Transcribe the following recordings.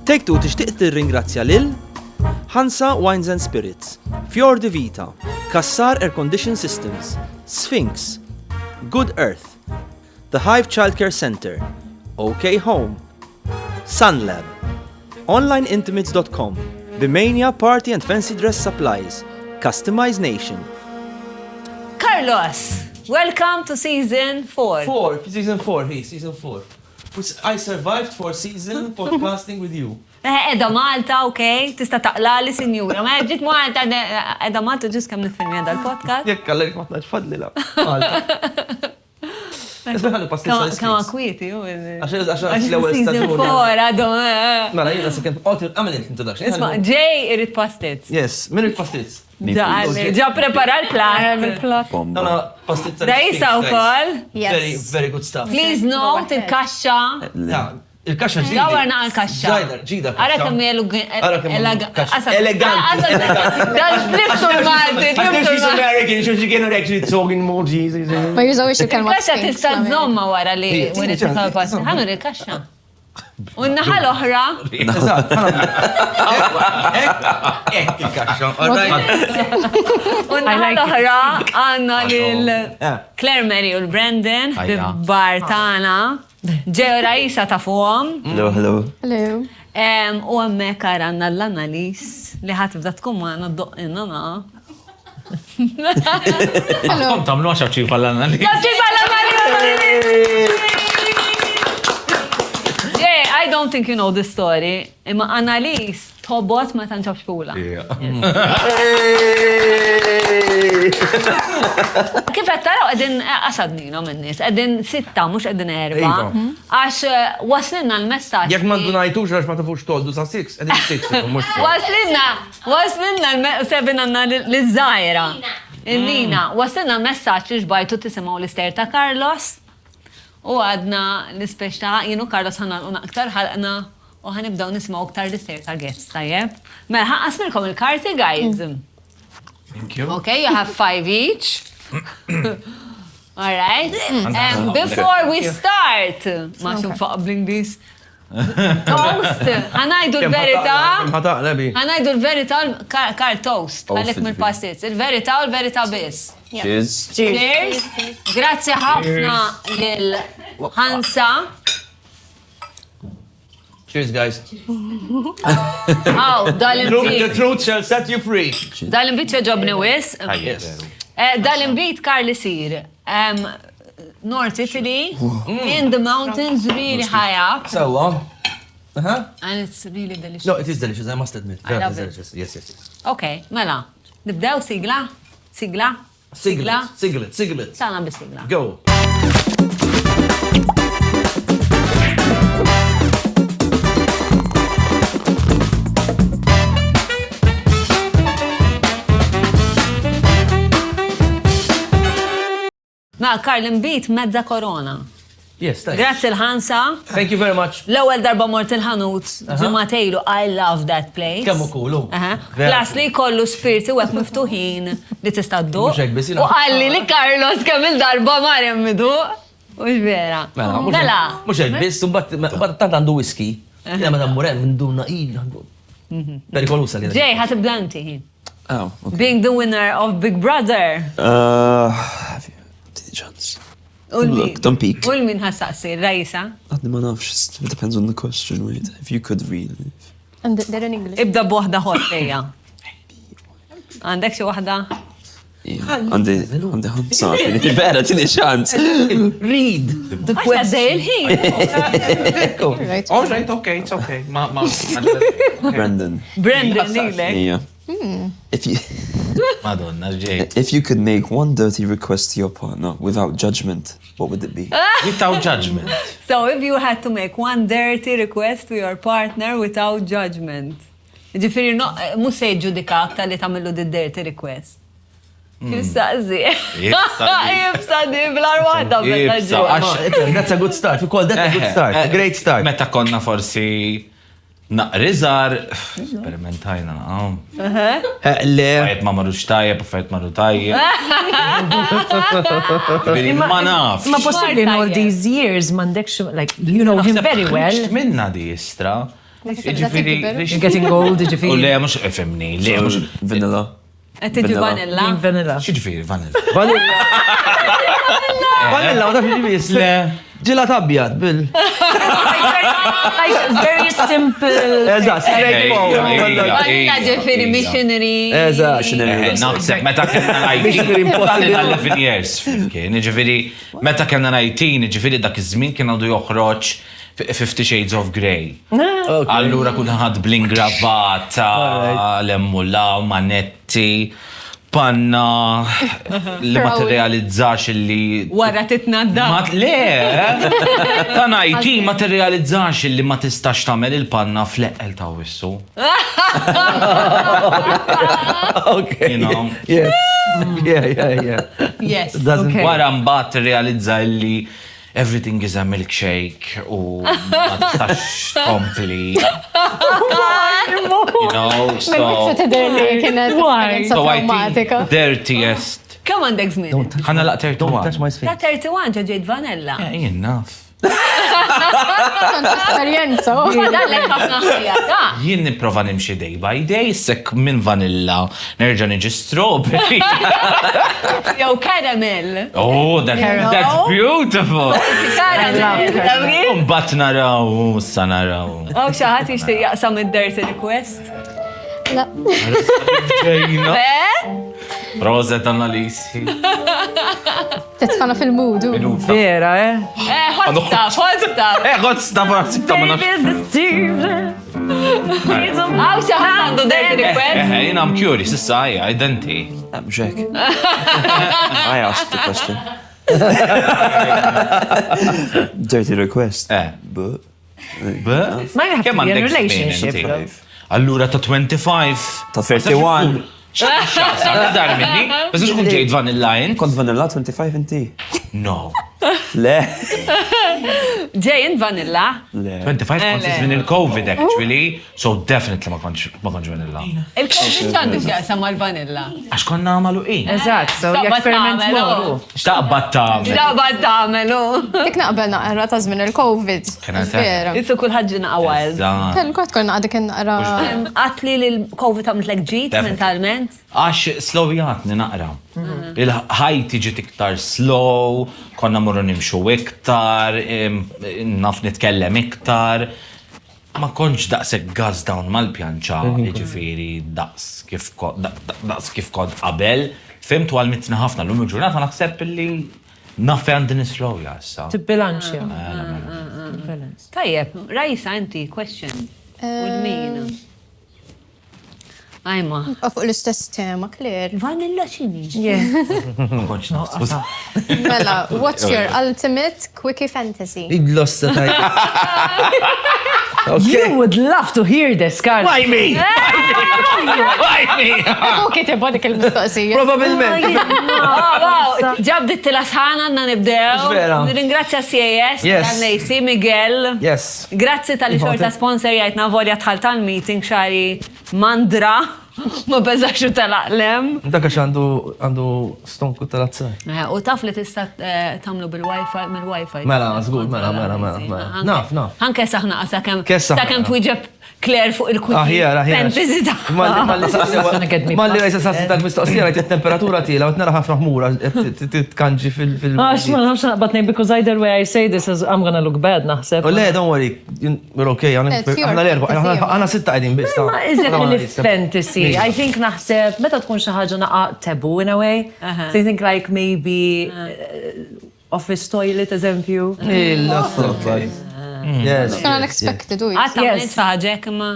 Take Two tixtieq tirringrazzja lil Hansa Wines and Spirits, Fior di Vita, Kassar Air Condition Systems, Sphinx, Good Earth, The Hive Childcare Center, OK Home, Sunlab, OnlineIntimates.com, Bimania Party and Fancy Dress Supplies, Customize Nation. Carlos, welcome to season 4. Season 4. I survived 4 seasons podcasting with you. Edha Malta, ok, tista taqlali sinjura. Ma ġit Malta, Edha Malta ġus kam nifilmi għada l-podcast. Jekk għallik ma tlaġ fadli la. Kama kwieti, u. Għaxa l-ewel Season 4, għadhom. Mela, jina se kem għamil introduction. Isma, Jay irrit pastits. Yes, min il-pastits? Ġa prepara l-plat. Raisa u kol. Very good stuff. Please note il-kaxxa. Il-kaxxa ġida. Dawarna għal-kaxxa. Ġida. Ara kemm Elegant. Dal-fliftu l-Malti. She's American, so she cannot actually talk in more Jesus. Ma jużawx il-kelma. Il-kaxxa tista' żomma wara li wienet il-pasta. Ħanu il-kaxxa. U n-naħa l-oħra. Il-kaxxa. U n-naħa l-oħra għandna lil Claire Mary u l-Brandon bil-bar tagħna. Ġew Raisa ta' fuqhom. Hello. U hemmhekk ara għandna l-Annalise li ħatibda tkun magħna ddoqqilna na. Kom tamlu għaxa ċifa l-Annalise. I don't think you know this story, imma Annalise tħobbot ma tanċabx pula. Kif qed taraw qegħdin qasadnina min-nies, qegħdin 6 mhux qegħdin 4. Għax waslilna l-messaġġ. Jekk ma ndunajtux għax ma tafux toldu sa 6, qegħdin 6 mhux. Waslilna sebin għandna l-żgħira. Il-Nina, waslilna l-messaġġ li xbajtu tisimgħu l-ister ta' Carlos. U għadna l-ispeċ ta' jienu Carlos ħanalquna aktar ħalqna u ħanibdaw nismaw aktar l-ister ta' guests, tajjeb? Mela ħaqasmilkom il-karti, guys. Thank you. Okay, you have 5 each. All right. And before we start, ma xum faqbling this. Toast. Ħanajdu l-verita. Ħanajdu l-verita Karl toast. Għalek mill-pastis. Il-verita u l-verita bis. Cheers. Cheers. Grazie ħafna lil Hansa. Cheers, guys. The truth shall set you free. Dal-imbit ġobni wis. Yes. Dal-imbit Karl isir. North Italy, in the mountains, really high up. So, And it's really delicious. No, it is delicious, I must admit. I love it. Delicious. Yes. Okay, mela. Nibdew sigla? Siglet. Sana bis-sigla. Go. Ma Karl imbit mezza korona. Yes, thanks. Grazzi l-Hansa. Thank you very much. L-ewwel darba mort il-ħanut ġimgħatejlu I love that place. Kemm ukoll. Klas li jkollu spirti u hekk miftuħin li tista' dduq. Mhux hekk biss U qalli li Carlos kemm il-darba mar jemmidu. Mhux vera. Mela. Mhux hekk biss, mbagħad tant għandu whisky. Jiena meta mmur hemm nduna il. Perikolusa li. Ġej, ħatibda inti. Oh, okay. Being the winner of Big Brother. Chance. Ulmi. Look, don't peek. Ulmin ħassaqsi, Raisa. Għadni ma nafx, it depends on the question, wait. If you could really. And they're in English. Ibda b'waħda ħottejja. Għandek xi waħda? Għandi ħamsa, vera, tini ċans. Read the question. Right. All right, okay, it's okay. Brendan. Lilek. Yeah. Madonna, Jay. If you could make one dirty request to your partner without judgment, what would it be? Without judgment. So if you had to make one dirty request to your partner without judgment. Ġifiri, mus se ġudikak tal-li tamillu di dirty request. Jibsaqzi. Jibsaqzi, bl-arwata. That's a good start. We call that a good start. A great start. Meta konna forsi naqrizar, sperimentajna naqom. Fajt ma marru xtajjeb, fajt marru tajjeb. Ma naf. Ma possibly in all these years, mandekx, like, you know him very well. Minna di istra. Ġifiri, Getting old, u ġifiri. le, mux femni, le, mux. Vanilla. Tiġi vanilla. Vanilla. Xieġifiri, vanilla. Vanilla. Vanilla, ma tafx ġibis. Le. Ġila tabjad, bil. Like, very simple. Eżat, Vanilla ġifiri missionary. Eżat. Naħseb, meta kena najtin, għallina 11 years, flimkien, ġifiri, meta kena najtin, ġifiri dak iż-żmien kien għadu joħroġ 50 Shades of Grey. Allura kulħadd bl-ingravata, l-emmula, manetti, panna, li ma t-realizzax li... Wara titnadda. Le, ta' najti ma t-realizzax li ma tistax tamel il-panna fl-eqqel ta' wissu. Okay. You know? Yeah. Yes. Wara mbagħad t-realizza li everything is a milkshake u ma tistax kompli. You know, so... So I think dirtiest. Kemm għandek żmien? Ħana laq 31. Touch my sphinx. Ta' 31 ġeġejt vanilla. Yeah, enough. Esperienza. Għadallek ħafna ħajja, ta' Jien nipprova nimxi day by day, sekk minn vanilla nerġa' niġi strawberry. jew caramel. Oh, that's beautiful. Caramel. Mbagħad naraw, sa naraw. Oh, xi ħadd jixtieq jaqsam id-dirty request. La. Ġejna. Eh? Proset Annalisi. Titfana fil-mood. Vera, Hot stuff. Għod stafa, sibta ma nafx. Għaw xi ħadd għandu dirty request. Jien I'm curious, issa hija, identi. Jack. I asked the question. Dirty request. But Might have to Kemm be in a għandek relationship. żmien inti? Allura ta' 25. ta' 31. Dar minni, bas tkun ġejt vanilla int? Kont vanilla 25 inti. No. Le. Ġejn vanilla. Le. 25 kont minn il-Covid actually, so definitely ma kontx vanilla. Il-COVID għandu x'jaqsam mal-vanilla. Għax konna għamalu Eżatt, so Xtaqbad experiment tagħmelu. moru. Xtaqbad ta' X'daqbad tagħmelu. Dik naqbel naqra ta' żmien il-Covid. Kienet Vera. Issu kulħadd ġina wild. Tal-kot konna għadek naqra. Għatli li l-COVID għamlet lek ġit Definitely. mentalment. Għax slowjatni naqra. Il-ħajti ġiet iktar slow, konna morru nimxu iktar, naf nitkellem iktar. Ma konċ daqsek gaz dawn mal-pjanċa, ġifiri daqs kif kod qabel. Fimtu għal-mitna ħafna l-lum il-ġurnata naħseb li naffi għandin islow jassa. Tibbilanċja. Tajjeb, Raisa, inti, question. Ul-min. Ajma. Fuq l-istess tema, Claire. Vanilla xini? Ma konċ naqsbus. Mela, what's your ultimate quickie fantasy? Id-lossa taj. You would love to hear this, Karti. Why me? Ok, tibba dik il-mistoqsija. Probabilment. Wow, ġabdit l-asħana għanna nibdew. Vera. Ringrazzja CAS, Yes. tal-Nejsi, Miguel. Yes. Grazzi tal-li xorta sponsor jgħajtna volja tħal tal-meeting xari mandra. Ma beżaxu tal-aqlem. Dak għax għandu stonku tal-azzaj. U taf li tista tamlu bil-Wi-Fi, mill-Wi-Fi. Mela, zgur, mela. Naf. Anke saħna sakem Kessaħna. twiġeb Claire fuq Aħjar. fantasy ta' Malli rajsa sassi tal-mistoqsija rajt il-temperatura tila, u t-nara ħafna ħmura, titkanġi fil- Għax ma nafx naqbad nej, because either way I say this, I'm gonna look bad, naħseb. U le, don't worry, we're okay, It's your għana l-erba, fantasy. għana sitta għedin bis. Ma iżek il-fantasy. I think naħseb, meta tkun xi ħaġa naqa tabu in a way. So you think like maybe office toilet, eżempju. Yes. Kana unexpected, u Għatta Yes. għanet faħġek ma.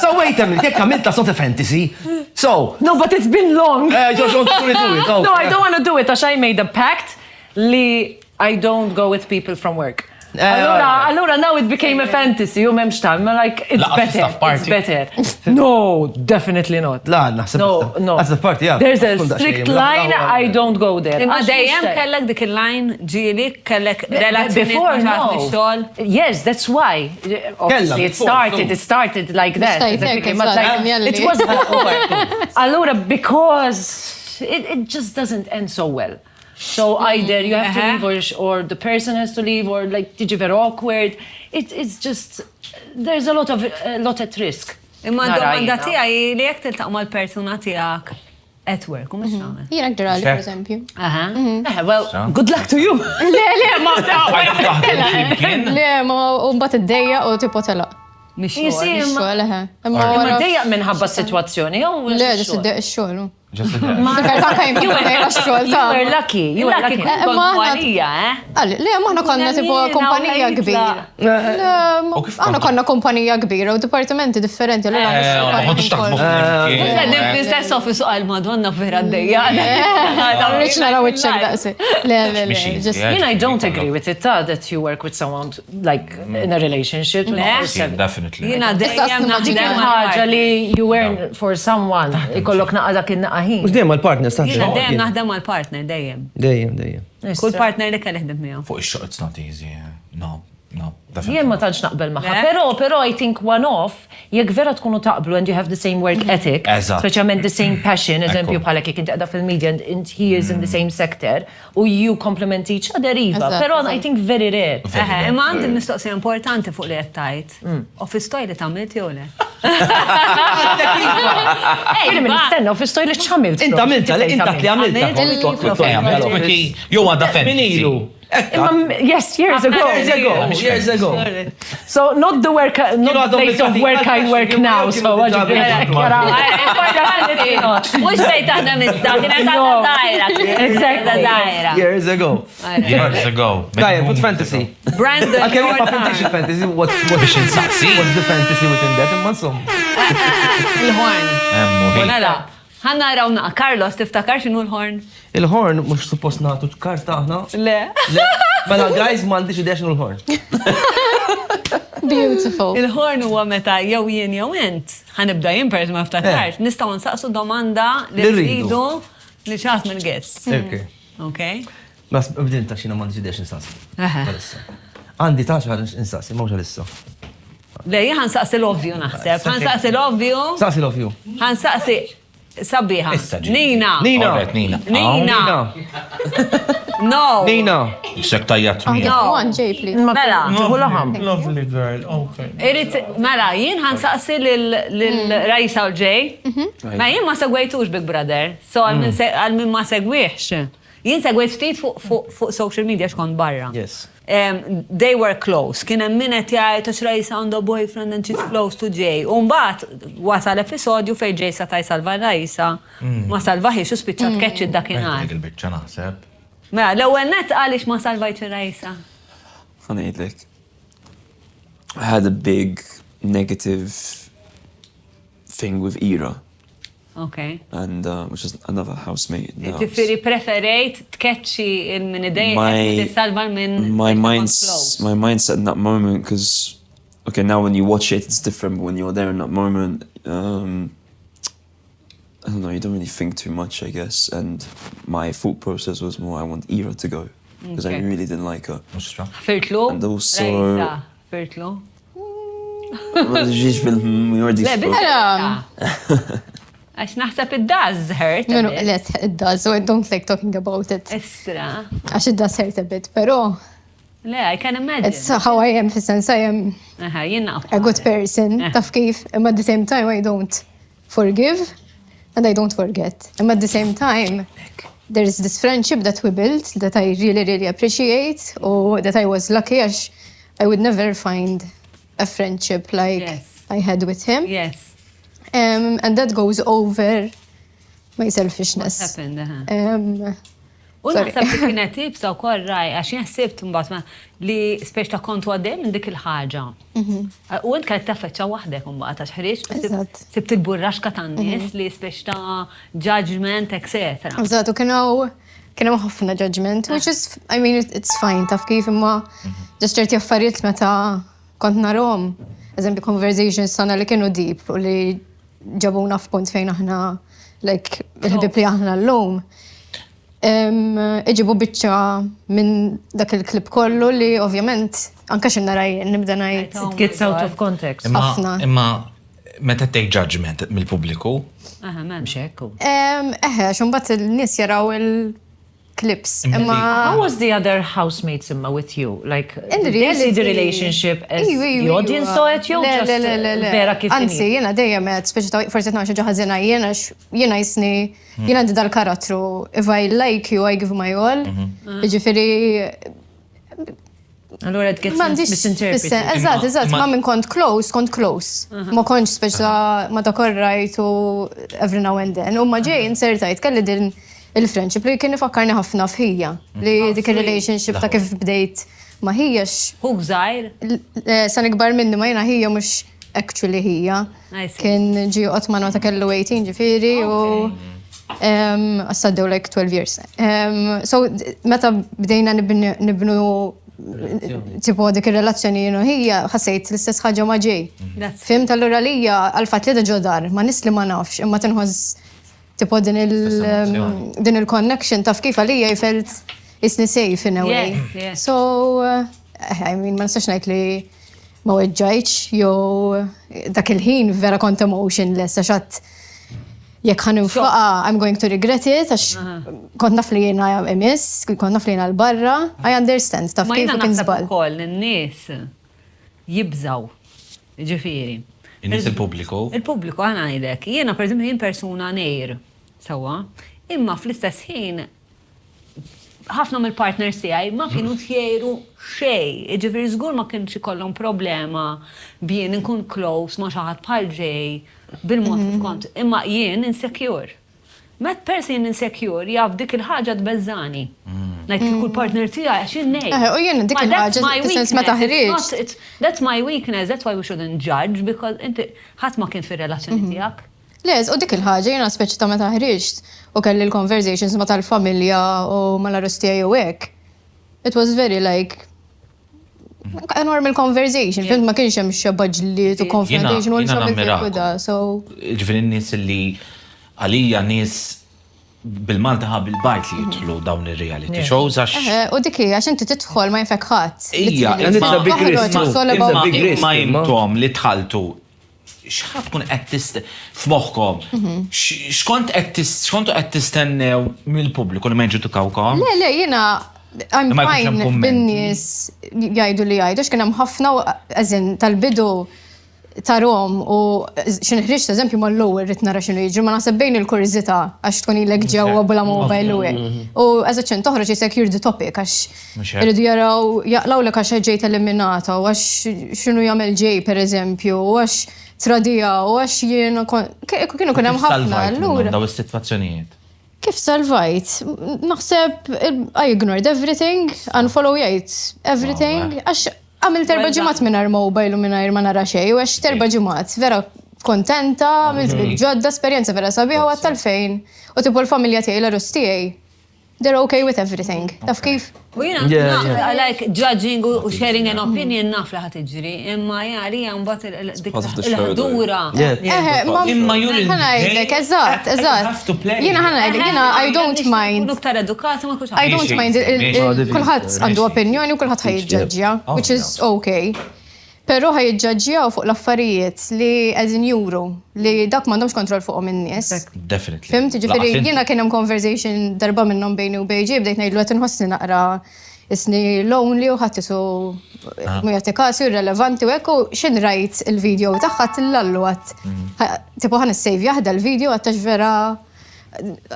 So wait a minute, jekk għamilta sort of fantasy. So, No, but it's been long. just want to do it. No, I don't want to do it, għax I made a pact li I don't go with people from work. Allora, now it became a fantasy, u memx tam, like, it's Laqas better, staff party. it's better. No, definitely not. La, naħseb. No. That's the party, yeah. There's a strict line, I don't go there. Imma Għax dejjem mhux kellek dik il-line ġili, kellek relazzjoni Before, xogħol. no. Yes, that's why. Obviously, it started like that. Stajtek, But like, eżatt, it was Allora, because it just doesn't end so well. So either you have to leave or the person has to leave or like tiġi very awkward. It's just, there's a lot at risk. Imma domanda tiegħi li jekk tiltaq mal-persuna tiegħek at work, u mhux tagħmel. Jiena għdirali, per eżempju. Well, good luck to you. Le, ma Flimkien. Le, ma u mbagħad iddejja u tipo telaq. Mhix Xogħol, Imma dejjaq minħabba s-sitwazzjoni. Le, ġis iddejja x-xogħol. Just like You were lucky. You were lucky. Le, maħna konna tipo kompanija kbira. Aħna konna kompanija kbira u departimenti differenti. Għodux taħdmu L-istess office għal Madonna vera d-dejja. Rich naraw iċċek daqsi. I don't agree with it that you work with someone like in a relationship. Definitely. Jina dejjem Dik ħaġa li you were for someone ikollok naqadak in-naqa ħin. Mux dejjem għal-partner, staħġa. Jina dejjem naħdem mal-partner, dejjem. Dejjem. Kull partner li kelli ħdem miegħu. Fuq ix-xogħol it's not easy. No, Jien ma tantx naqbel magħha, però I think one-off, jekk vera tkunu taqblu and you have the same work ethic, speċjalment the same passion, eżempju bħalek jekk inti qiegħda fil-media and he is in the same sector, u you complement each other iva, però I think very rare. Imma għandi mistoqsija importanti fuq li qed tgħid. Office toilet għamilt jew le? Ejja, nistenna office toilet x'għamilt. Inta għamilta, intak li għamilta. Jow għadha fenni. Yes, years ago. So not the work, not the place of work I work now. So what you Mux bejt aħna mizda, kienet għadda dajra. Exactly. Years ago. Dajja, put fantasy. Brandon. Okay, ma fintix fantasy. What's the fantasy within that? Imma insomma. Il-horn. Mela, ħanna rawna, Carlos, tiftakar xinu l-horn? Il-horn mux suppost nagħtu karta aħna. Le. Mela, guys, m'għandix idea x'inhu l-horn. Beautiful. Il-horn huwa meta jew jien jew int. Ħanibda jien perż ma ftakarx. Nistgħu nsaqsu domanda li rridu li xaħat mill-guest. Okay? Bas bdin ta' xina m'għandix idea x'insaqsi. Għandi ta' xi ħaġa insaqsi, mhux għalissa. Le, jien ħansaqsi l-ovvju naħseb. Ħansaqsi l-ovvju. Saqsi l-ovvju. Ħansaqsi sabiħa. Nina. No. Nina. Xek tajjat One, Jay, please. Mela. Lovely girl, okay. Mela, jien ħansaqsi lil-Raisa u Jay. Ma jien ma segwejtux Big Brother. So għal min ma segwiex. Jien segwejt ftit fuq social media xkont barra. Yes. They were close. Kien hemm min qed jgħid għax Raisa għandha boyfriend and she's close to Jay. U mbagħad wasal episodju fejn Jay sa taj salva Raisa. Ma salvaħiex u spiċċat tkeċċi dakinhar. Il-biċċa naħseb. Mela, l-ewwel nett għaliex ma salvajtx Raisa. Ngħidlek. I had a big negative thing with Ira. Okay. And which is another housemate now. Tifiri preferejt tkeċċi il-min idej salva minn my mindset in that moment, because okay, now when you watch it it's different, but when you're there in that moment I don't know, you don't really think too much, I guess, and my thought process was more I want Ira to go because I really didn't like her. Firtlu? And also Raisa, firtlu? ġiġ bil-jordi. Għax naħseb it does hurt. No, it does, so I don't like talking about it. Istra. Għax it does hurt a bit, pero Le, I can imagine. it's how I am, fi sense I am a good person, taf kif, but at the same time I don't forgive and I don't forget. And at the same time, there is this friendship that we built that I really, really appreciate, or that I was lucky as I would never find a friendship like I had with him. Yes. And that goes over my selfishness. What happened? U naħseb li kienet tibsa u kol raj, għax jħassibt mbagħad li spiex ta' kontu għaddej minn dik il-ħaġa. U int kellek taffeċċa waħdek mbagħad għax ħriġ, sibt il-burraxka tan-nies li spiex ta' judgment, etc. Eżatt, u kienu ħafna judgment, which is, I mean, it's fine, taf kif imma ġast ċerti affarijiet meta kont narhom, eżempju conversations sana li kienu deep u li ġabuna f'punt fejn aħna like il-ħbib li aħna l-lum. Iġibu biċċa minn dak il-klip kollu li ovvjament anka xinna rajjen nibda ngħid. It gets out of context. Imma meta take judgment mill-pubbliku? Mhux hekk. Xumbat il-nies jaraw clips. How was the other housemates with you? Like, did they see the relationship as the audience saw it, jew just vera kif Anzi, jena dejjem qed speċi forsi tnax ġo ħażina jiena jisni jiena għandi dal-karattru if I like you I give my all. Jiġifieri Allora it gets misinterpreted. Eżatt, ma minn kont close. Ma kontx speċi ma dak right u every now and then. U ma ġej insertajt kelli din il-friendship li kien ifakkarni ħafna f'ħija. Li dik il-relationship ta' kif bdejt ma ħijax. Hu gżajr? San ikbar minni ma jena ħija mux actually ħija. Kien ġi Otman ma ta' kellu 18 ġifiri u għassaddew like 12 years. So meta bdejna nibnu tipo dik il-relazzjoni jenu ħija ħassejt l-istess ħagġa ma ġej. Fimt allura li hija għal-fat li da ġodar, ma nis li ma nafx, imma tinħoż tipo din il-connection taf kif għalija jifelt isni safe in a way. So, I mean, ma nistax ngħid li ma weġġajtx jew dak il-ħin vera kont emotionless għax għadd jekk ħan infaqa I'm going to regret it għax kont naf li jiena emiss, kont naf li jiena l-barra, I understand taf kif kien żball. Ma jiena naħseb ukoll in-nies jibżaw, ġifieri. In-nies il-pubbliku? Il-pubbliku għana ngħidlek, jiena pereżempju jien persuna ngħir sewwa, imma fl-istess ħin ħafna mill-partners tiegħi ma kienu tjejru xejn. Ġifieri żgur ma kienx ikollhom problema bjien inkun close ma' xi ħadd bħal ġej bil-mod kif kont. Imma jien insecure. Met person insecure jaf dik il-ħaġa tbeżżani. Ngħid kull partner tiegħi għax innejn. U jien dik il-ħaġa fis-sens ma taħriġ. That's my weakness, that's why we shouldn't judge because inti ħadd ma kien fir-relazzjoni tiegħek. Les, u dik il-ħaġa jiena speċi ta' meta ħriġt u kelli l-conversations ma tal-familja u mal-arrostija jew hekk. It was very like a normal conversation, fint ma kienx hemm xabaġliet u confrontation u xabaġliet so. Ġifieri n-nies li għalija nies bil-Malta bil-bajt li jidħlu dawn ir-reality shows għax. U dik hija għax inti tidħol ma jfek ħadd. Ija, ma jintom li tħaltu xħat kun qed f'moħħkom, xkont qed tistennew mill-pubbliku li ma jiġġudikawkom? Le, jiena I'm fine bin-nies jgħidu li jgħidu, x'kien hemm ħafna eżin tal-bidu tarhom u x'inħriġ eżempju mal-lower rid nara x'inhu jiġri ma naħseb bejn il-kurżità għax tkun ilek ġewwa bla mobile u hekk. U eżaċċen toħroġ isek the topic għax iridu jaraw jaqlawlek għax ġejt eliminata u għax x'inhu jagħmel ġej pereżempju u għax tradija u għax jiena kienu kien hemm ħafna allura. Daw is-sitwazzjonijiet. Kif salvajt? Naħseb I ignored everything, unfollow jgħid everything, għax għamilt 4 ġimgħat mingħajr mobile u mingħajr ma nara xejn u għax 4 ġimgħat vera kontenta, għamilt bil-ġodda esperjenza vera sabiħa u għat-talfejn. U tipo l-familja tiegħi l-arust tiegħi. They're okay with everything. Taf kif? U jiena I like judging u sharing an opinion naf li ħad iġri, imma jari mbagħad il-ħdura. Imma juri. Ħanajdlek, eżatt. Jiena ħanajdlek, jiena I don't mind. Iktar edukati ma kux. I don't mind. Kulħadd għandu opinjoni u kulħadd ħajġġaġġja, which is okay. Però ħajġġaġġjaw fuq l-affarijiet li qegħdin juru li dak m'għandhomx kontroll fuqhom in-nies. Definitely. Fimt, ġifieri jiena kien hemm conversation darba minnhom bejni u bejġi bdejt ngħidlu qed inħossni naqra isni lonely u ħadd isu mu jagħti kasu irrelevanti u hekk u x'in rajt il-video tagħha tillallu għadd. Tipo ħan issejv jaħda l-video għattax vera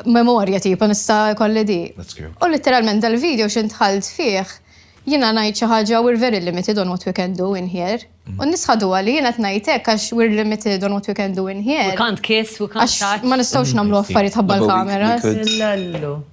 memorja tipo nista' jkolli di. U literalment dal-video x'in tħalt fih jiena ngħid xi ħaġa we're very limited on what we can do in here. U nisħadu għalli jiena ngħid hekk għax we're limited on what we can do in here. We can't kiss, we can't touch. Għax ma nistgħux nagħmlu affarijiet ħabba l-kamera.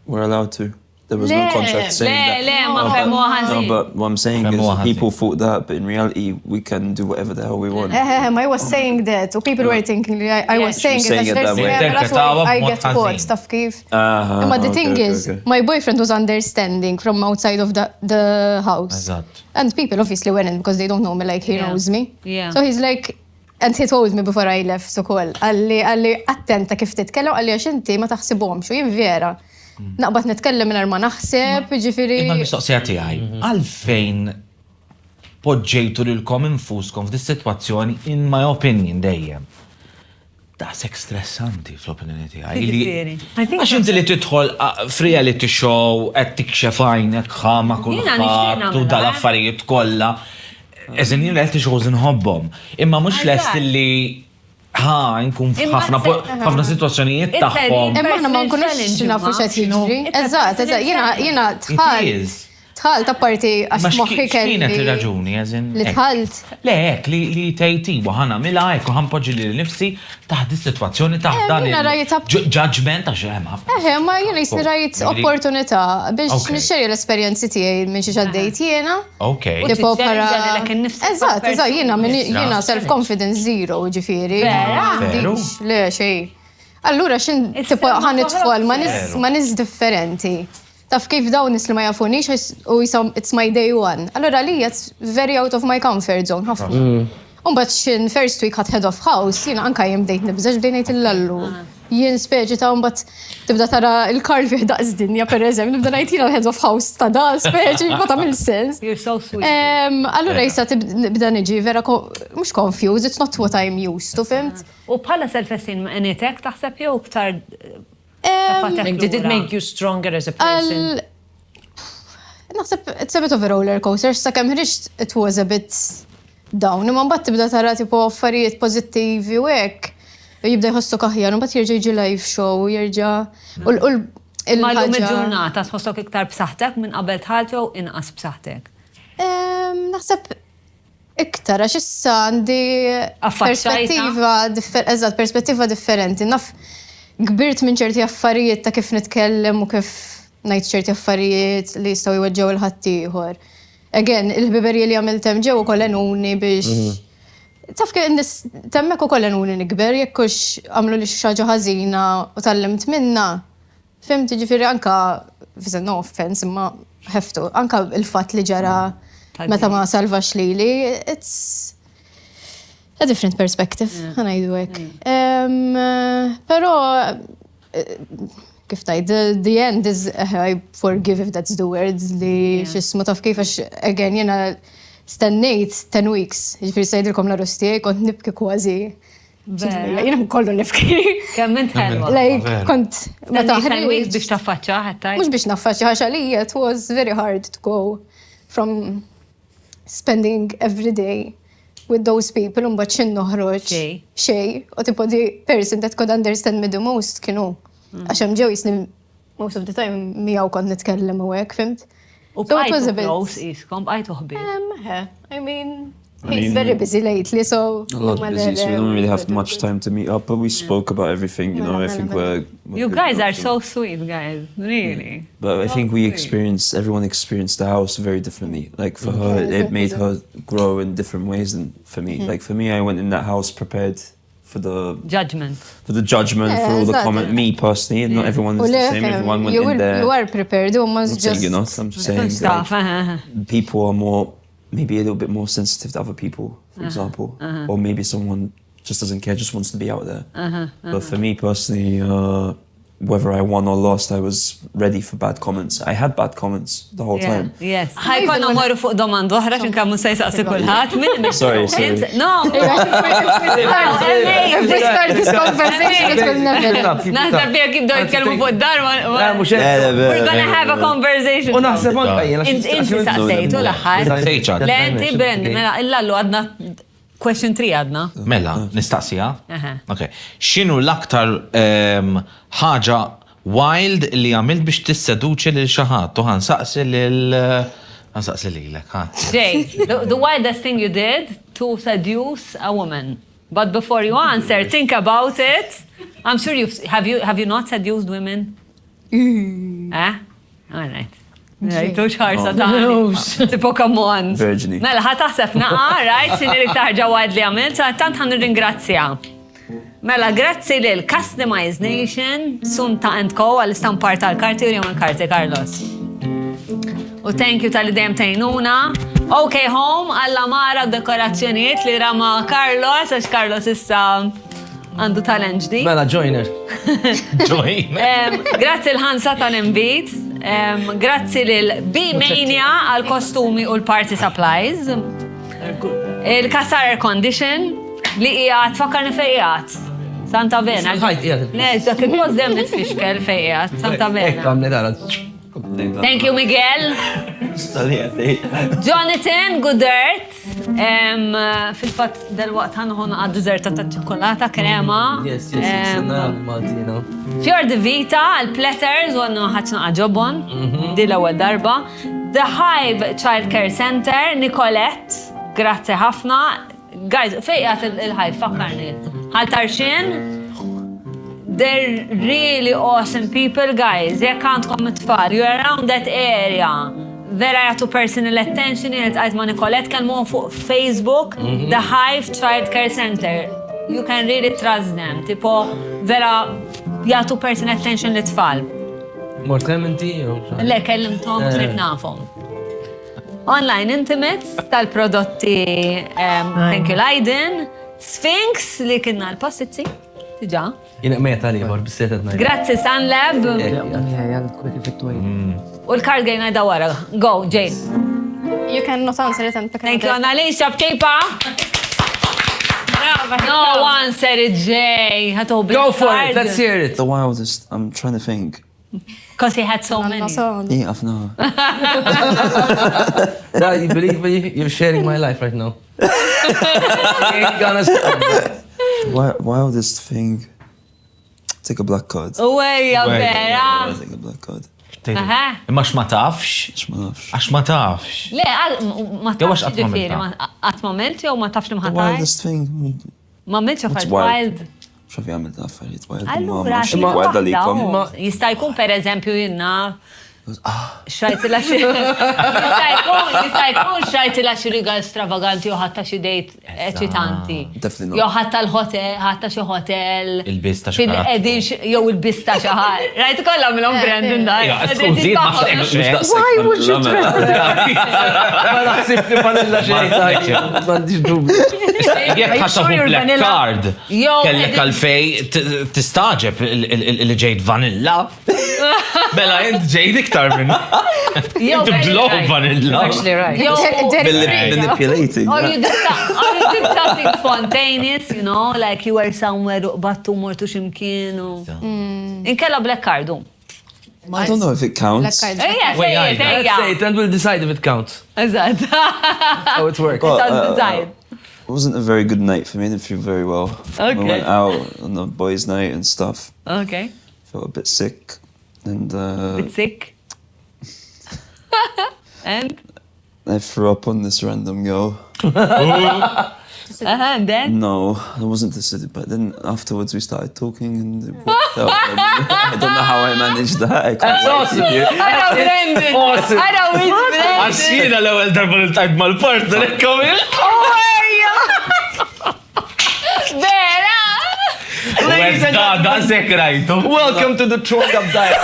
We're allowed to. There was no contract saying that. Le, ma femmu ħażin. No, but what I'm saying is people thought that, but in reality we can do whatever the hell we want. I was saying that, or people were thinking I was saying it. That's why I get caught, stuff kif. But the thing is, my boyfriend was understanding from outside of the house. And people obviously weren't because they don't know me like he knows me. So he's like, and he told me before I left, so call, għalli attenta kif titkellem, għalli għax inti ma taħsibhomx u jien vera. Naqbad nitkellem minn ma naħseb, ġifiri. Imma l-mistoqsija tiegħi, għalfejn poġġejtu lilkom infuskom f'dis sitwazzjoni in my opinion dejjem. daqshekk stressanti fl-opinjoni tiegħi. Ġifieri. Għax inti li tidħol f'reality show qed tikxef għajnek ħama kulħadd u dal-affarijiet kollha. Eżin jien reality shows inħobbhom. Imma mhux lest li nkun f'ħafna sitwazzjonijiet tagħhom. Imma aħna ma nkunux nafu x'qed jiġri. Eżatt, jiena tħalt apparti għax moħħi kelli. X'kienet ir-raġuni eżin? Li tħalt. Le hekk li tgħid iwa ħanamilha hekk u ħanpoġġi lil nifsi taħt is-sitwazzjoni taħt dan il-judgment għax hemm ħafna. Ma jiena jisni rajt opportunità biex nixxerja l-esperjenzi tiegħi minn xi għaddejt jiena. Okej. Tipo para. Eżatt, jiena self-confidence zero ġifieri. Le xejn. Allura x'in tipo ħanidħol ma' nies differenti. Taf kif dawn nis li ma jafunix u jisom it's my day one. Allora li it's very out of my comfort zone, ħafna. Umbat xin first week ħat head of house, jina anka jem dejt nibżax bdejnejt il-lallu. Jien speċi ta' umbat tibda tara il-Karl fih daqs dinja, per eżem, nibda najtina l-head of house ta' da, speċi, ma ta' mil-sens. You're so sweet. Allora jisa tibda niġi vera, mux confused, it's not what I'm used to, fimt? U bħala self-esteem enitek taħseb jew ktar Did it make you stronger as a person? Naħseb, it's a bit of a roller coaster, sa' kem ħriġt it was a bit down, imma mbagħad tibda tara tipo affarijiet pożittivi u hekk. Jibda jħossu kaħjar, mbagħad jerġa' jiġi live show, jerġa' il-ħaġa. Il-ġurnata tħossok iktar b'saħħtek minn qabel tħalt jew inqas b'saħħtek? Naħseb iktar għax issa għandi perspettiva differenti. Naf kbirt minn ċerti affarijiet ta' kif nitkellem u kif ngħid ċerti affarijiet li jistgħu jweġġew il-ħaddieħor. Again, il-ħbiberji li għamiltem ġew ukoll għenuni biex taf kien temmek ukoll għenuni nikber jekk hux għamlu li xi ħaġa ħażina u tallimt minna. Fimt, ġifieri anka no offense imma ħeftu, anka il-fatt li ġara meta ma salvax lili, it's a different perspective, ħanajdu hekk. Però kif tajt, the end is I forgive if that's the word li xismu taf kif għax again jena stennejt 10 weeks, ġifiri sajdilkom la rostijaj, kont nibki kważi. Jena kollu nifki. Kemment ħelwa. Like, kont meta 10 weeks biex taffaċċa ħattaj. Mux biex naffaċċa ħaxalija, it was very hard to go from spending every day with those people mbagħad x'in noħroġ xej u tipo the person that could understand me the most kienu għax hemm ġew jisni most of the time miegħu kont nitkellem u hekk fimt. U bqajtu close iskom bqajtu ħbieb. I mean he's very busy lately, so a lot busy, so we don't really have much time to meet up, but we spoke about everything, you know. I think we're you guys are so sweet, guys, really. But I think everyone experienced the house very differently. Like for her, it made her grow in different ways than for me. Like for me, I went in that house prepared for the judgment, for all the comment. Me personally, not everyone is the same. Everyone went in there. You are prepared. You must just. I'm just saying. Like, people are more. Maybe a little bit more sensitive to other people, for example. Or maybe someone just doesn't care, just wants to be out there. But for me personally, whether I won or lost, I was ready for bad comments. I had bad comments the whole time. Yes. ħajkonna morru fuq domandu oħra x'inka mhux se jsaqsi kulħadd. Sorry. No. If we start this conversation, it will never end. Naħseb jekk jibdew jitkellmu fuq id-dar we're gonna have a conversation. U naħseb anke Inti saqsejtu l-aħħar. Le inti Brendi, mela illallu għadna question 3 għadna. Mela, nistaqsija? Okay. X'inhu l-aktar ħaġa wild li għamilt biex tisseduċi lil xi ħadd u ħansaqsi lilek, Jay, the wildest thing you did to seduce a woman. But before you answer, think about it. I'm sure have you not seduced women? All right. Rajtu xarsa ta' tipo come on. Virginie. Mela, ħataħseb naqa, right? Xini li taħġa wad li għamil, tant ħannu ringrazzja. Mela, grazzi li l-Customize Nation, Sunta & Co, għal-istampar tal-karti u jom il-karti, Carlos. U thank you tal-li dejjem tejnuna. OK Home, għalla mara dekorazzjoniet li rama Carlos, għax Carlos issa għandu talent ġdid. Mela, joiner. Grazzi l-ħansa tal-invit. Grazzi l-B-Mania għal-kostumi u l-party supplies. Il-Kassar Air Condition li qiegħed fakkarni fejn qiegħed. Santa Bena. Ħajt, qiegħed. Le, dak il-post dem nitfixkel fejqat, Santa Bena. Għamni dara. Thank you, Miguel. Jonathan, good earth. Fil-fat dal-waqt ħanħon għad dizerta ta' ċokolata, krema. Yes, Fjord de Vita, l-platters, u għannu ħatna għagġobon, di l-ewwel darba. The Hive Child Care Center, Nicolette, grazzi ħafna. Guys, fejqat il-Hive, fakkarni. Ħal-tarxin. They're really awesome people, guys. Jekk għandkom it-tfal, you're around that area. Vera jagħtu personal attention, jgħid ma' Nicolette kelmu fuq Facebook, The Hive Child Care Center. You can really trust them. Tipo, vera jagħtu personal attention lit-tfal. Mort kellimti? Le, kellimtom, trid nafhom. Online Intimates tal-prodotti Thank you Leiden, Sphinx li kienna l-postizzi. Tiġa. Jina meta li bor, bis-setet najt. Grazzi Sunlab. U l-card game najda wara. Go, Jane. You cannot answer it and pick Thank you, Annalisa, bċejpa. No one said it, Jay. Go for it, let's hear it. The wildest, I'm trying to think. Because he had so many. Yeah, I've no. No, you believe me? You're sharing my life right now. You're gonna stop. Wildest thing. Take a black card. Uwejja, vera. Take a black card. Imma x'ma tafx? Għax ma tafx. Le, ma tafx ġifieri, għat-moment jew ma tafx li The mħataj? wildest thing. Ma mintx What's affarijiet wild? wild. Xafi għamil ta' affarijiet wild. Allura, Xafi wild għalikom. jista' jkun per eżempju jinna xajt la xi jista' jkun xajt la xi rigal stravaganti jew ħatta xi dejt eċitanti. Definitely not. Jew ħatta l-hotel, ħatta xi hotel. Il-biss ta' xi ħadd. Fil-qegħdin jew il-biss ta' xi ħadd. Rajt kollha minnhom Brandon dar. Skużi, ma x'hekk. Why would you trust Ma naħsib li vanilla xejn. M'għandix dubju. Jekk ħasabu black card, kellek għalfej tistaġeb li ġejt vanilla. Bella jent ġejt iktar minn. Intu blow vanilla. Actually right. Manipulating. Or you did something spontaneous, you know, like you were somewhere battu mortu ximkien u. Inkella black card. I don't know if it counts. Ejja, Let's say it and we'll decide if it counts. Eżatt. How it works. It wasn't a very good night for me. I didn't feel very well. Okay. We went out on the boys' night and stuff. Okay. Felt a bit sick. And Bit sick. And? I threw up on this random girl. And then? No, I wasn't decided, but then afterwards we started talking and it worked out. I don't know how I managed that. I can't lie to you. I know Brandon. Awesome. I know it's Brandon. Għaxina l-ewel darba l-tajt mal-partner, ekkamil. Vera! Da sekrajtu. Welcome to the Throwing Up Diet.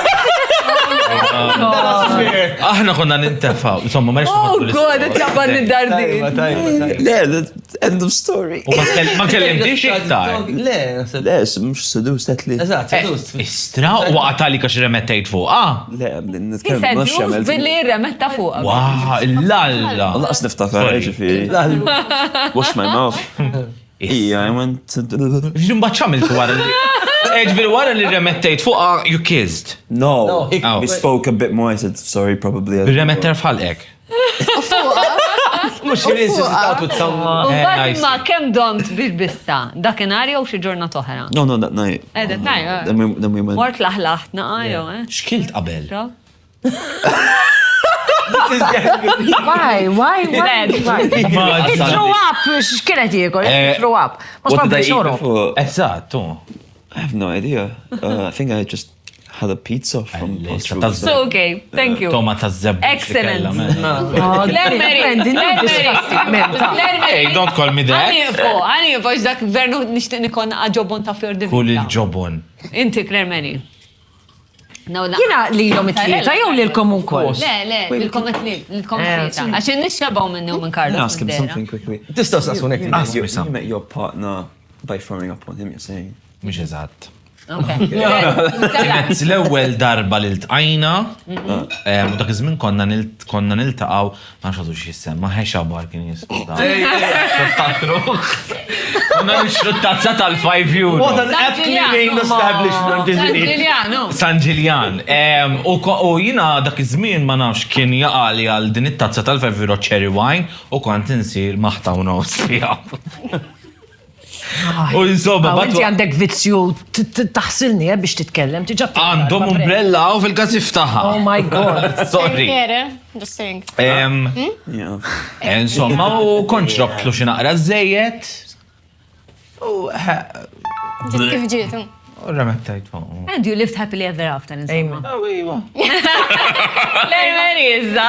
Aħna konna nintefaw. Insomma, ma Oh God, it-jabban nid-dardin. Yeah, the end of story. U ma kellimtix iktar. Le, لا مش سدوس تتلي eżatt, sedus. Istra u għatali kax remettejt fuq. لا He نتكلم said مش you عملت billi remetta fuq. Wow, lalla. والله اصلا افتكر ايش في wash my mouth. Yeah, I went to Ġdum baċċamil wara li. Ġbir wara li remettejt fuq, you kissed. No, Oh. we spoke a bit more. I said sorry probably. Remetter falqek. Mux jirinsi t-tawtu t-samma. U bat nice. ma kem domt bil-bista? Dakinhar jew xi ġurnat oħra? No, that night. Edet najja. Then we went. Mort laħlaħt naqajo, Xkilt qabel? Why? Throw up, x'kienet jiekol? Throw up. What did I eat xoro. before? Eżattu. I have no idea. I think I just had a pizza from fast food. So okay, thank you. Toma ta' zebb. Excellent. Hey, don't call me that. Għani jifox dak vernu nishtiq nikon aġobon ta' fjor di Kull vita. il-ġobon. Inti Klermeni. Jina li jom it-tlieta, jew li l-komun kol. Le, il-komet tlieta. Għaxin nixxabaw minni u minn Carlos. Ask him something quickly. Tista' sassunek. You met your partner by throwing up on him, you're saying? Mux eżatt. Okay. L-ewwel darba li l-tqajna, u dak iż-żmien konna niltaqgħu ma nafx xi jissemma ħexa bar kien jismu. Għanna nixtru tazza €5. What an aptly named establishment is San it? Ġiljano. San Ġiljan. U jina dak iż-żmien ma nafx kien jaqali għal din it-tazza €5 cherry wine u kont insir maħta u nofs fiha. U insomma, Inti għandek vizzju taħsilni biex titkellem, tiġa. għandhom umbrella u fil-gazif taħħa. Oh my God. Sorry. Just saying. Yeah. Insomma, u konċ robtlu xi naqra żejjed. Ġiet kif ġiet. U remettajt fuq. And you lived happily ever after, insomma. Amen. Claire Mary, izza.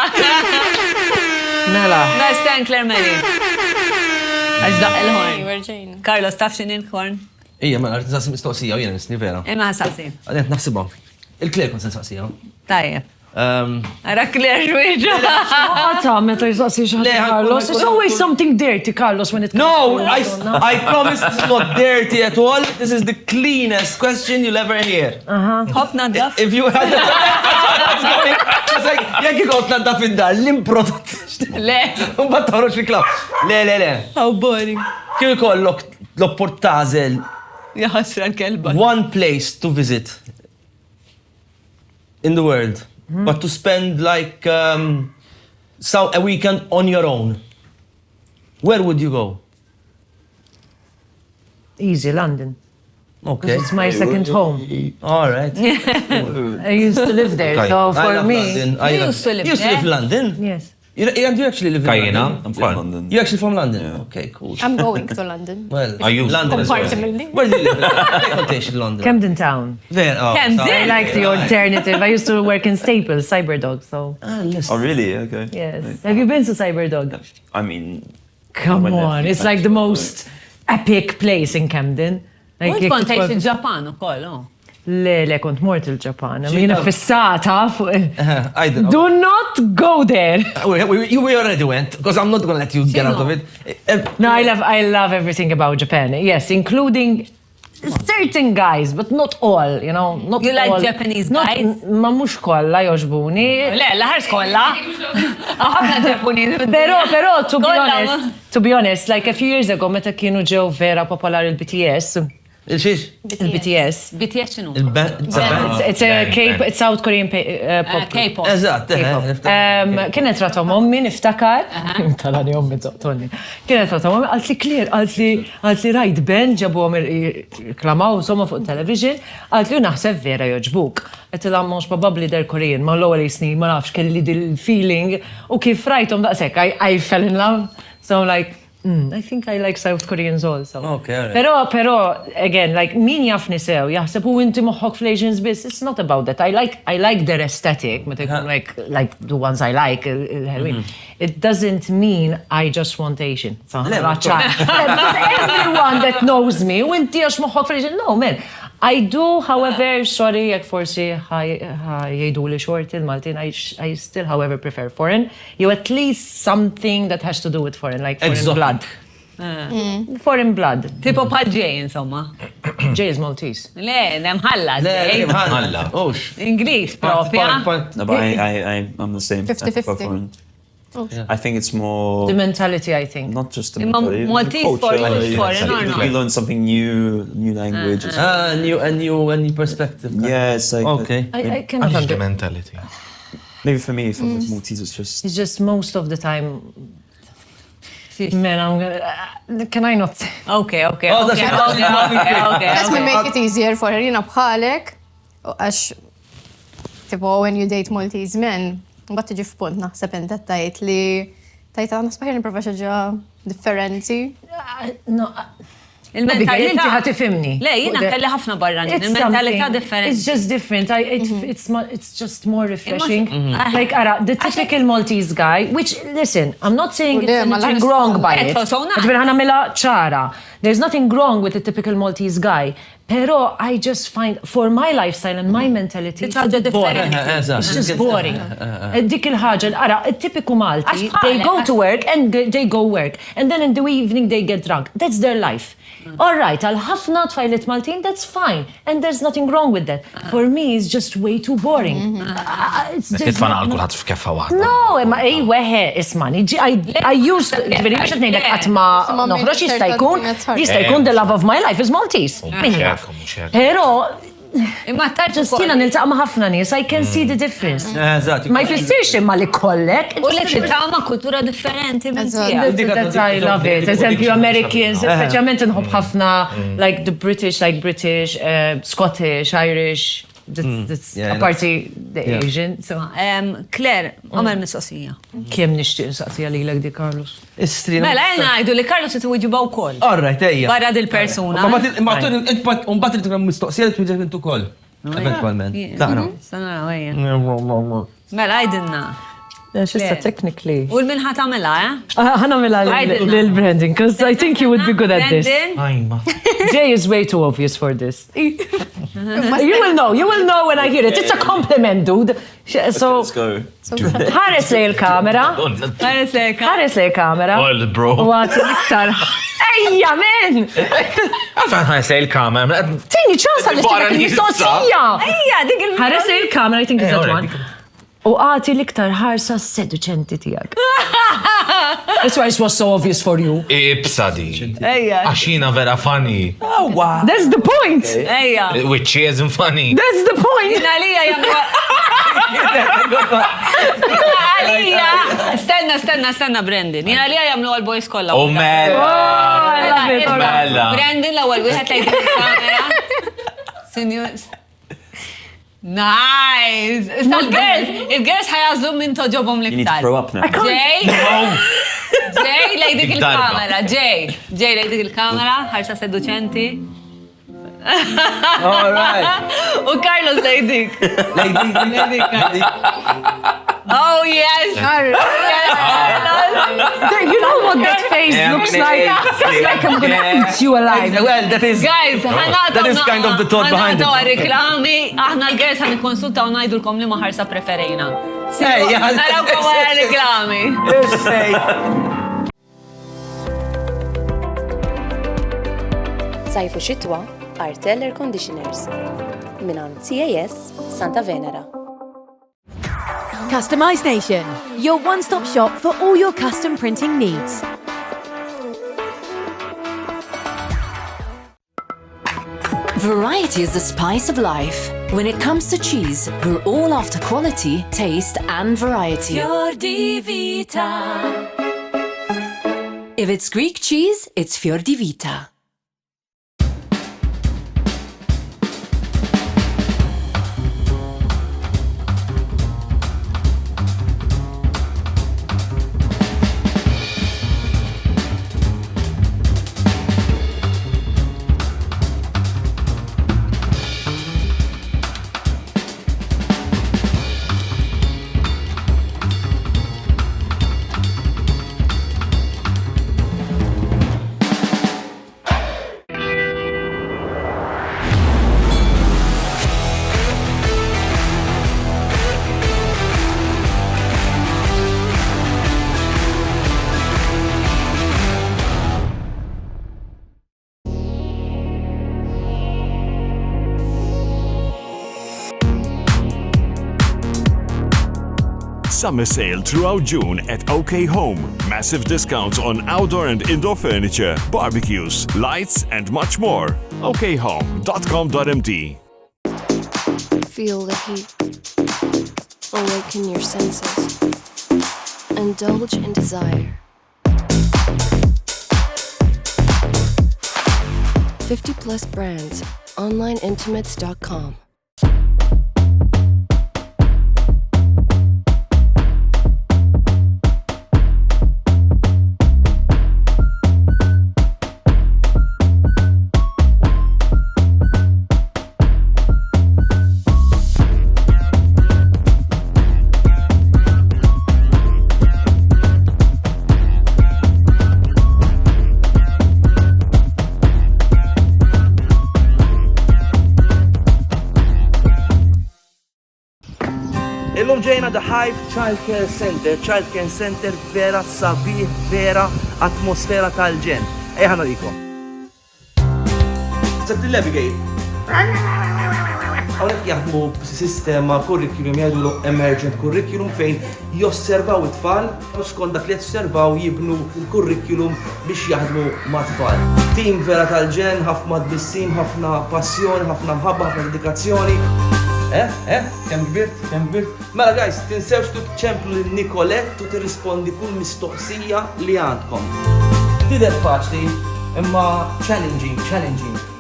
Mela. Nastan Claire Mary. Għax daq il-horn. Werġejn. Carlos, taf xin il-horn? Ija, ma għarti saqsi mistoqsija u jena nisni vera. Imma ħasaqsi. Għadent naħsibom. Il-Claire kon sen saqsija. Tajjeb. Ara Claire xwieġa. Għata, meta jisaqsi xaħat Carlos. There's always something dirty, Carlos, when it comes No, to I promise it's not dirty at all. This is the cleanest question you'll ever hear. Hop naddaf. If you had jek jikot naddaf id-dar, l-improdott. Le. Ma toħroġ fi-klab. Le. How boring. Kif ikollok l-opportazel Jaħasra l-kelba. one place to visit in the world, but to spend like a weekend on your own, where would you go? Easy, London. Okay. It's my second home. All right. I used to live there, so I for love me. London. You used to live You used to live in there? London? Yes. You actually live in Kajjena, London? I'm From fine. London. You're actually from London? Okay, cool. I'm going to London. Well, I used to London as as well. well. Partially. Where do you live? Quotation London. Camden Town. There. Oh, Camden? sorry. I like the alternative. I used to work in Staples, Cyberdog, so Listen. Oh, really? Okay. yes. Have you been to Cyberdog? I mean, Come went there a on, few it's like times. the most epic place in Camden. Like, Kont jekk kontejx titwal- il-Ġapan u koll, Le, kont mort il-Ġapan. Xi Jina love- fissata fuq I don't know. Do not go there. We already went, because I'm not going to let you get out of it. No, I love everything about Japan. Yes, including certain guys, but not all, you know. Not You like all. Japanese Not- guys? Ma mux kolla joġbuni. Le, laħar skolla. Għafna ġepuniz. Pero, Kolla, to be honest, like a few years ago, meta kienu ġew vera popolari il-BTS. Il-xiex? Il-BTS. BTS xinu? It's a It's South Korean pop. K-pop. Eżatt, Kienet ratom ommi niftakar, talani ommi zoqtonni, kienet ratom ommi, għalt li rajt band ġabu ommi klamaw somma fuq television, għalt li naħseb vera joġbuk. Għetila mux probably they're Korean, ma l-ewwel jisni ma nafx kelli dil-feeling u kif rajtom daqsek, I fell in love, so I'm like, I think I like South Koreans also. Okay, all right. Pero, again, like, min jaf nisew, jaħseb u inti moħħok fl-Asians biss, it's not about that. I like their aesthetic, meta jkun like the ones I like, il-Halloween. It doesn't mean I just want Asian. Everyone that knows me, u inti għax moħħok fl-Asian, no, man. I do, however, sorry, jek forsi jgħidu li xort il-Maltin, I still, however, prefer foreign. You at least something that has to do with foreign, like foreign Exotic. blood. Foreign blood. Tipo bħal Jay, insomma. Jay is Maltese. Le, nemħalla. Mħalla. Ux. Inglis, propja. no, but I'm the same. 50-50. I think it's more The mentality, I think. not just the Imma mentality, the Maltese culture, foreign, foreign or not? You learn something new language. A new perspective. Yeah, it's like Okay. I cannot The understand. mentality. maybe for me, if I'm with Maltese, it's just It's just most of the time. Man, I'm gonna. Can I not say? Okay. Oh, that's That's may make it easier for her, jina bħalek, għax, tipo, when you date Maltese men, mbagħad tiġi f'punt naħseb inti tajt li tajt għandna sbaħir nipprova xaġa differenti. No. Il-mentalità. Inti ħatifimni. Le, jina kelli ħafna barranin. Il-mentalità differenti. It's just different. It's just more refreshing. Like, ara, the typical Maltese guy, which, listen, I'm not saying Well, it's yeah, anything ma wrong by laħas- it. so nice. Ġbir ħana mela ċara. There's nothing wrong with the typical Maltese guy. Pero I just find, for my lifestyle and my mentality, it's boring. It's just boring. Dik il-ħagġa, ara, il-tipiku Malti, they go to work and they go work. And then in the evening they get drunk. That's their life. All right, għal-ħafna tfajlet Maltin, that's fine. And there's nothing wrong with that. For me, it's just way too boring. Titfana għal-kulħat f'keffa waħda. No, ma weħe, ismani. I used, ġveri, biex għatnejlek għatma noħroċ jistajkun the love of my life is Maltese. Pero, imma ġustina niltaqa ma' ħafna nies, I can see the difference. Ma jfissirx imma li kollek. U li tiltaqa ma' kultura differenti minn That's I love it. Eżempju, Americans, speċjalment nħobb ħafna, like the British, Scottish, Irish, apparti the Asian. Claire, għamel mistoqsija. Kiem nixtieq nsaqsija lilek di Carlos? Mela, ngħidu li Carlos titwiġiba wkoll. All right, ejja. Barra dil-persuna. Mbagħad trid mistoqsija li twiġġeb intu ukoll. Eventualment. Sana għajja. Mela, għajdinna. Xissa technically. U l-minħat għamela, ħanamela l-branding, because I think you would be good at this. Ajma. Jay is way too obvious for this. You will know when I hear it. It's a compliment, dude. So, Let's go. ħares lej il-kamera. Ħares lej il-kamera. Oil, bro. U għati iktar. Ejja, men! Għalfan ħares lej il-kamera. Tini ċansa l-istoqsija. Ejja, dik il-kamera. Ħares lej il-kamera, I think is that one. U għati l-iktar ħarsa seduċenti tijak. That's why it was so obvious for you. Ibsa di. Ejja. Għaxina vera funny. Oh, wow. That's the point. Ejja. Which isn't funny. That's the point. Għalija jamlu. Għalija. Stenna, Brandon. Għalija jamlu għal-boys kolla. Oh, Mela. Mela. Brandon l-għal, wieħed lejn il-kamera. Seniors. Nice! Il-girls ħajazlu minn toġobom You need to liktar. throw up now. Jay, lejdik il-kamera. Jay, lejdik il-kamera, ħarsa seduċenti. All right. U Carlos lejdik. Lejdik. Oh, yes! You know what that face looks like? It's like I'm gonna eat you alive. Well, that is... Guys, that is kind of the thought behind it. Ħanataw reklami, aħna l-girls ħan konsultaw najdulkom li maħarsa preferejna. Ejja. Narawkom għara reklami. Sajfu xitwa, Artel Air Conditioners. Minan CAS Santa Venera. Customize Nation, your one-stop shop for all your custom printing needs. Variety is the spice of life. When it comes to cheese, we're all after quality, taste, and variety. Fior di Vita. If it's Greek cheese, it's Fior di Vita. Summer sale throughout June at OK Home. Massive discounts on outdoor and indoor furniture, barbecues, lights, and much more. okhome.com.mt. Feel the heat. Awaken your senses. Indulge in desire. 50+ brands. Onlineintimates.com. Aħna the Hive Child Care Center. Child Care Center vera sabiħ, vera atmosfera tal-ġen. Ejħana likom. Sebt il-Abigail. Għawnek jaħdmu sistema curriculum jgħidu emergent curriculum fejn josservaw it-tfal u skont dak li josservaw jibnu il-curriculum biex jaħdmu ma' tfal. Tim vera tal-ġen, ħafna tbissim, ħafna passjoni, ħafna mħabba, ħafna dedikazzjoni. Kemm kbirt? Mela guys, tinsewx ċemplu l-Nicolette u tirrispondi kull mistoqsija li għandkom. Tidher faċli, imma challenging.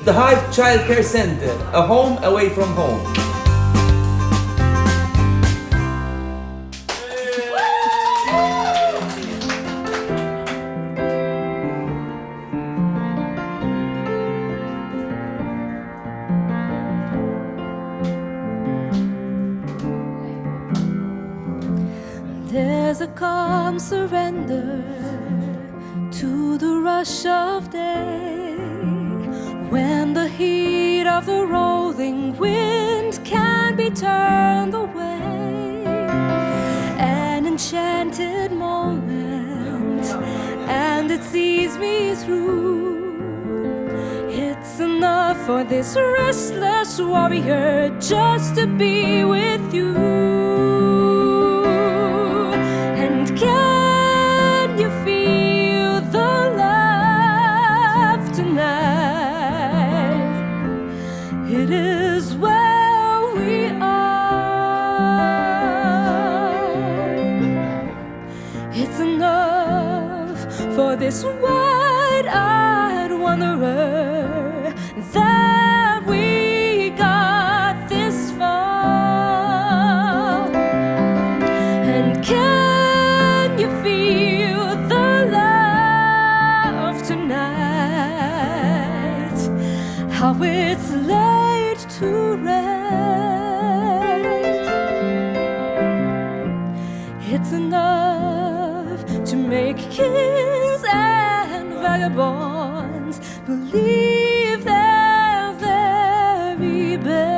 The Hive Child Care Center, a home away from home. There's a calm surrender to the rush of day, when the heat of the rolling wind can be turned away. An enchanted moment, and it sees me through. It's enough for this restless warrior just to be with you. And can you feel the love tonight? It is where we are. It's enough for this wide-eyed wanderer that we got this far. And can you feel the love tonight? How it's laid to rest. It's enough to make kings and vagabonds believe their very best.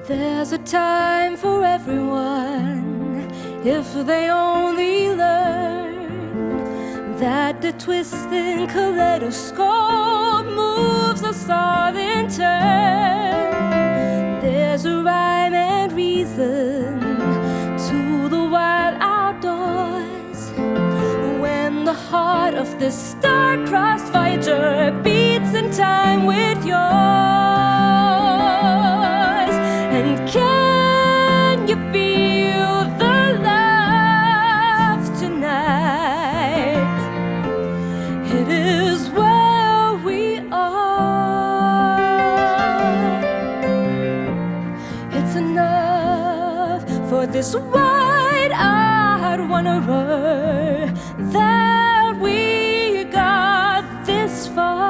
There's a time for everyone if they only learn that the twisting kaleidoscope moves the star in turn. There's a rhyme and reason to the wild outdoors when the heart of this star-crossed Voyager beats in time with yours. And can you feel the love tonight? It is where we are. It's enough for this wide-eyed wanderer that we got this far.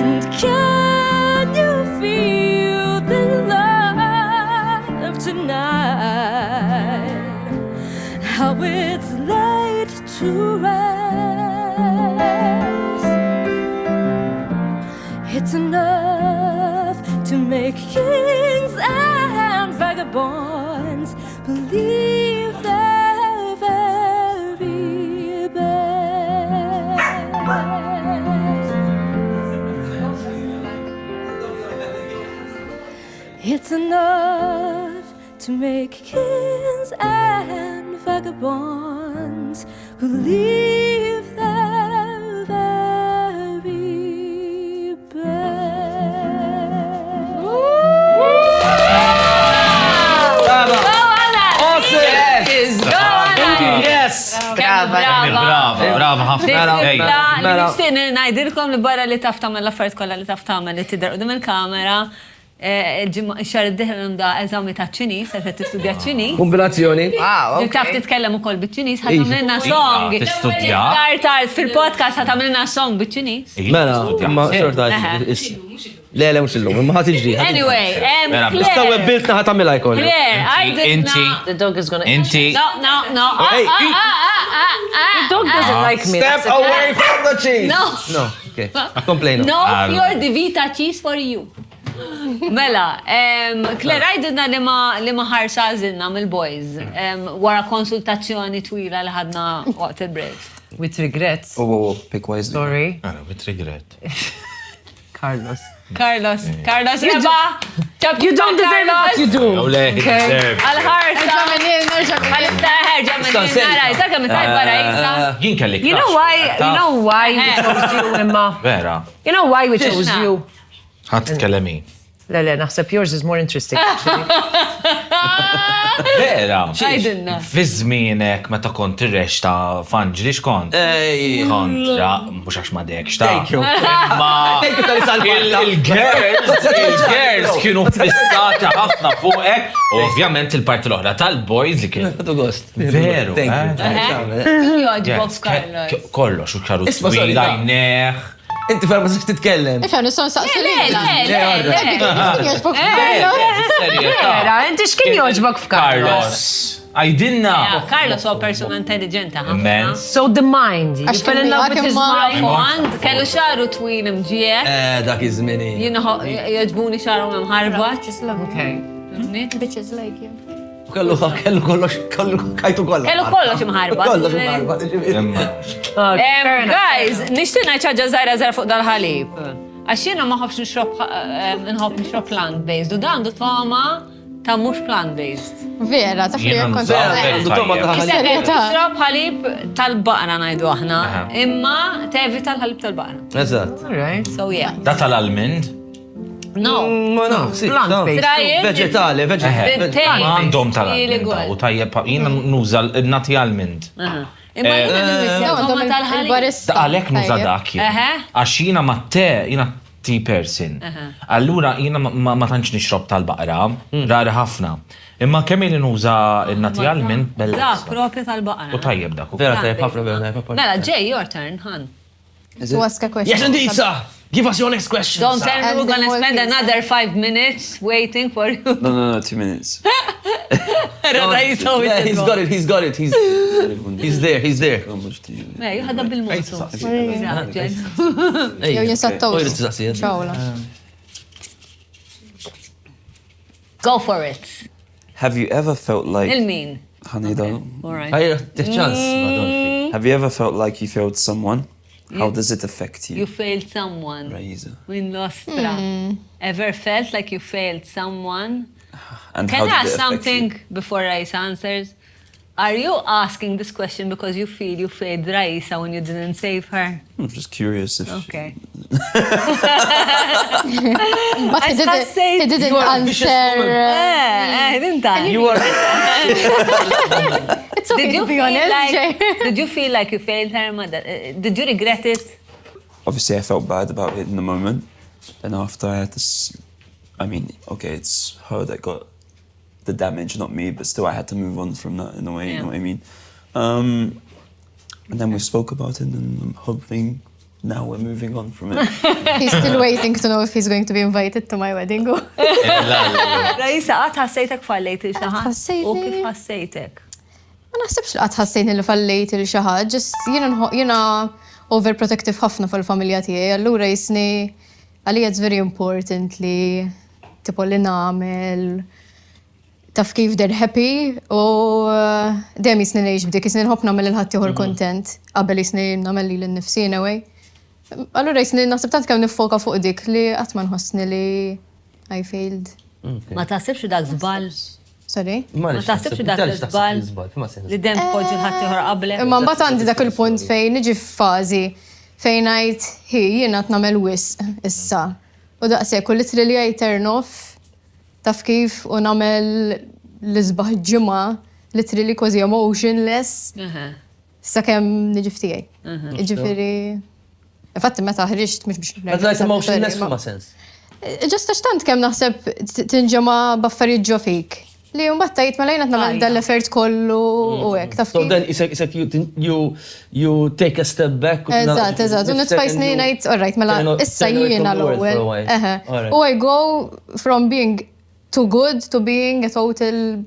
And can you feel the love tonight? How it's laid to rest. It's enough to make kings and vagabonds believe their very best. It's enough to make kings and vagabonds believe their very best. Brava ħafna. Nixtieq ngħidilkom li barra li taf tagħmel l-affarijiet kollha li taf tagħmel li tidher qudiem il-kamera, xar id-diħel da eżami ta' ċinis, għet t-istudja ċinis. Kombinazzjoni. Taf titkellem ukoll bit-ċinis, ħatamlina song. Tar fil-podcast ħatamlina song bit-ċinis. Mela, ma xorta. Le, mux illum, imma ħat iġri. Anyway, Nistaw biltna ħat għamila jkoll. Claire, I did not. The dog is gonna... Inti. No. The dog doesn't like me. Step away from the cheese. No. Okay, complain. No Fior di Vita cheese for you. Mela, Claire, għajdidna li ma ħarsa għazilna mill-boys wara konsultazzjoni twila li ħadna waqt il-break. With regrets. Oh, pick wisely. Sorry. With regret. Carlos, Reba! you don't deserve what you do. Għal-ħarsa! Għal-istaħer ġamilin Raisa, kemm tajba Raisa. Jien kelli You know why we chose you, Emma? Vera. You know why we chose you? Ħadd tkellemi. Le, naħseb yours is more interesting. Vera. Għajdinna. Fi żmienek meta kont ir-rex ta' Fanġri x'kont? Kontra, mhux għax ma dekx ta'. Thank you. Thank you tal-salvarta. Il-girls kienu fissati ħafna fuqek. Ovvjament il-parti l-oħra tal-boys li kienu. Għadu gost. Veru. Joġbok Carlos. Kollox, u karu twila jneħ. Inti ferma s titkellem. Ifem, nisson saqsi li. Vera, inti x'kien joġbok f'Carlos? Għajdinna. Carlos huwa persuna intelligenta ħafna. So the mind. You fell in love with his mind. Kellu xaru twil imġiek. Dak iż-żmini. Joġbuni xaru memħarbat. Okay. Bitches like you. Kellu kollox, kajtu kollox. Kellu kollox imħarbat. Kollox imħarbat. Guys, nishtina ċaġa zaħra fuq dal-ħalib. Għaxina ma ħobx nixrob plant-based. U dan du toma ta' mux plant-based. Vera, ta' fli kont nixrob ħalib tal-baqra najdu aħna. Imma tevi tal-ħalib tal-baqra. Eżatt. So yeah. Da tal-almond? No. No, vegetali. Għandhom tal-almond. U tajjeb, jina nuża nati almond. Imma jina tal-ħalib. Għalek nuża dak. Għax jina ma jina tea person. Allura jina ma tantx nixrob tal-baqra, rari ħafna. Imma kemm li nuża n-nati almond bella. Dak, propju tal-baqra. U tajjeb dak. Vera tajjeb ħafna, vera tajjeb. Mela, Jay, your turn, Han. To ask a question. Yes, indeed, sir. Give us your next question. Don't tell me we're going to spend another 5 minutes waiting for you. No, 2 minutes. He's got it. He's there. You had a bil-mosu. Jow jinsattaw. Ċawla. Go for it. Have you ever felt like... Il-min. Hanida. All right. Have you ever felt like you failed someone? How does it affect you? You failed someone. Raisa. Win nostra. Ever felt like you failed someone? And Can I how ask did it affect something you? before Raisa answers? Are you asking this question because you feel you failed Raisa when you didn't save her? I'm just curious if... Okay. But he didn't answer. You are... It's okay to be honest, Jay. Did you feel like you failed her, mother? Did you regret it? Obviously, I felt bad about it in the moment. And after I had to... I mean, okay, it's her that got the damage, not me, but still I had to move on from that in a way, you know what I mean? And then we spoke about it and I'm hoping now we're moving on from it. He's still waiting to know if he's going to be invited to my wedding. Raisa, għat ħassejtek fallejt il-xaħat? Ħassejni. U kif ħassejtek? Ma naħsebx li għat ħassejni li fallejt il-xaħat, just jina overprotective ħafna fil-familja tiegħi, allura jisni għalija it's very important li tipo li namel taf kif they're happy u dem jisni nejx bdik, jisni nħob namel il-ħat tiħor kontent qabel jisni namel li l-nifsi anyway. Allura jisni naħseb tant kemm nifoka fuq dik li qatt ma nħossni li I failed. Ma taħsibx dak żball? Sorry? Ma taħsibx dak żball li dem poġġi l-ħadd ieħor qablek? Imma mbagħad għandi dak il-punt fejn niġi f'fażi fejn ngħid jiena qed nagħmel wisq issa. U daqshekk u literally li I turn off taf kif u nagħmel l-isbaħ ġimgħa literally kważi emotionless sakemm niġi f'tiegħi. Jiġifieri infatti meta ħriġt mhux biex But like emotionless f'ma sens. Ġasta xtant kemm naħseb tinġema baffarijiet ġo fik. Li mbagħad tajt ma lejna nagħmel dal-effert kollu u hekk taf. So then isek you take a step back. Eżatt. U nitfajsni ngħid alright mela issa jiena l-ewwel. U I go from being too good to being a total.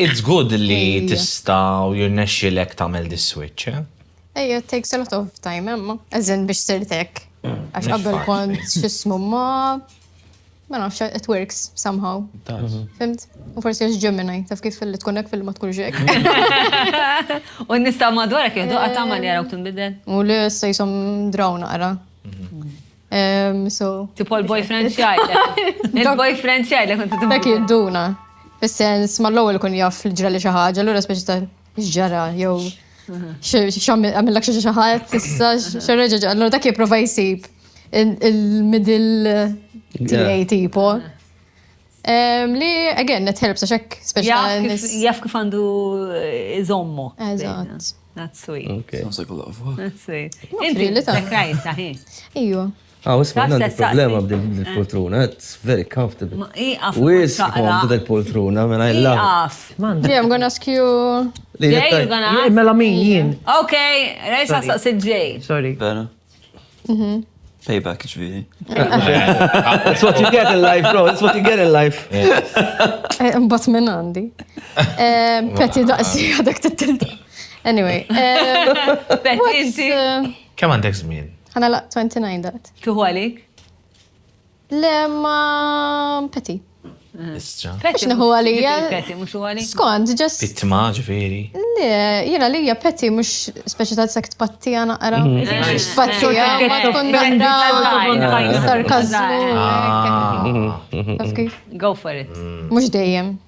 It's good li tista' u jirnexxilek tagħmel this switch, eh? It takes a lot of time, emma. Eżin biex sirtek. Għax qabel kont x'ismu ma nafx, it works somehow. Fimt? U forsi għax Gemini, taf kif li tkun hekk fil-ma tkunx hekk. U nista' madwarek jieħdu qatt tagħmel jarawk tinbidel. U li issa jisom draw naqra. Tipo l-boyfriend xajlek. Il-boyfriend xajlek kont dak jidduna. Fis-sens mal-ewwel kun jaf l-ġra li xi ħaġa, allura speċi ta' x'ġara jew għamillak xi ħadd issa x'reġa' allura dak jipprova jsib il-middle TA tipo. Li, again, it helps għaxek, special. Jaf kif għandu iżommu. Eżatt. That's sweet. Okay. Sounds like a lot of work. That's sweet. Inti, Raisa, hi. Iju. Wis ma għandi problema b'dil-poltruna, it's very comfortable. Wis għom b'dil-poltruna, man I love. Yeah, I'm gonna ask you. Jay, you're gonna ask? Mela min jien. Okay, Raisa saqsid Jay. Sorry. Bena. Payback, really. That's what you get in life, bro. That's what you get in life. Mbagħad minn għandi. Peti daqsi għadak tittilta. Anyway. Peti inti. Kemm għandek żmien? Ħana la 29 dat. Tuħu għalik? Le ma Peti. Peti neħu għalija. Peti mhux hu għalik? Skont, just. Pittima ġifieri. Le, jiena lija Peti mhux speċi ta' sekt pattija naqra. Pattija ma tkun naqra sarkazmu. Taf kif? Go for it. Mhux dejjem.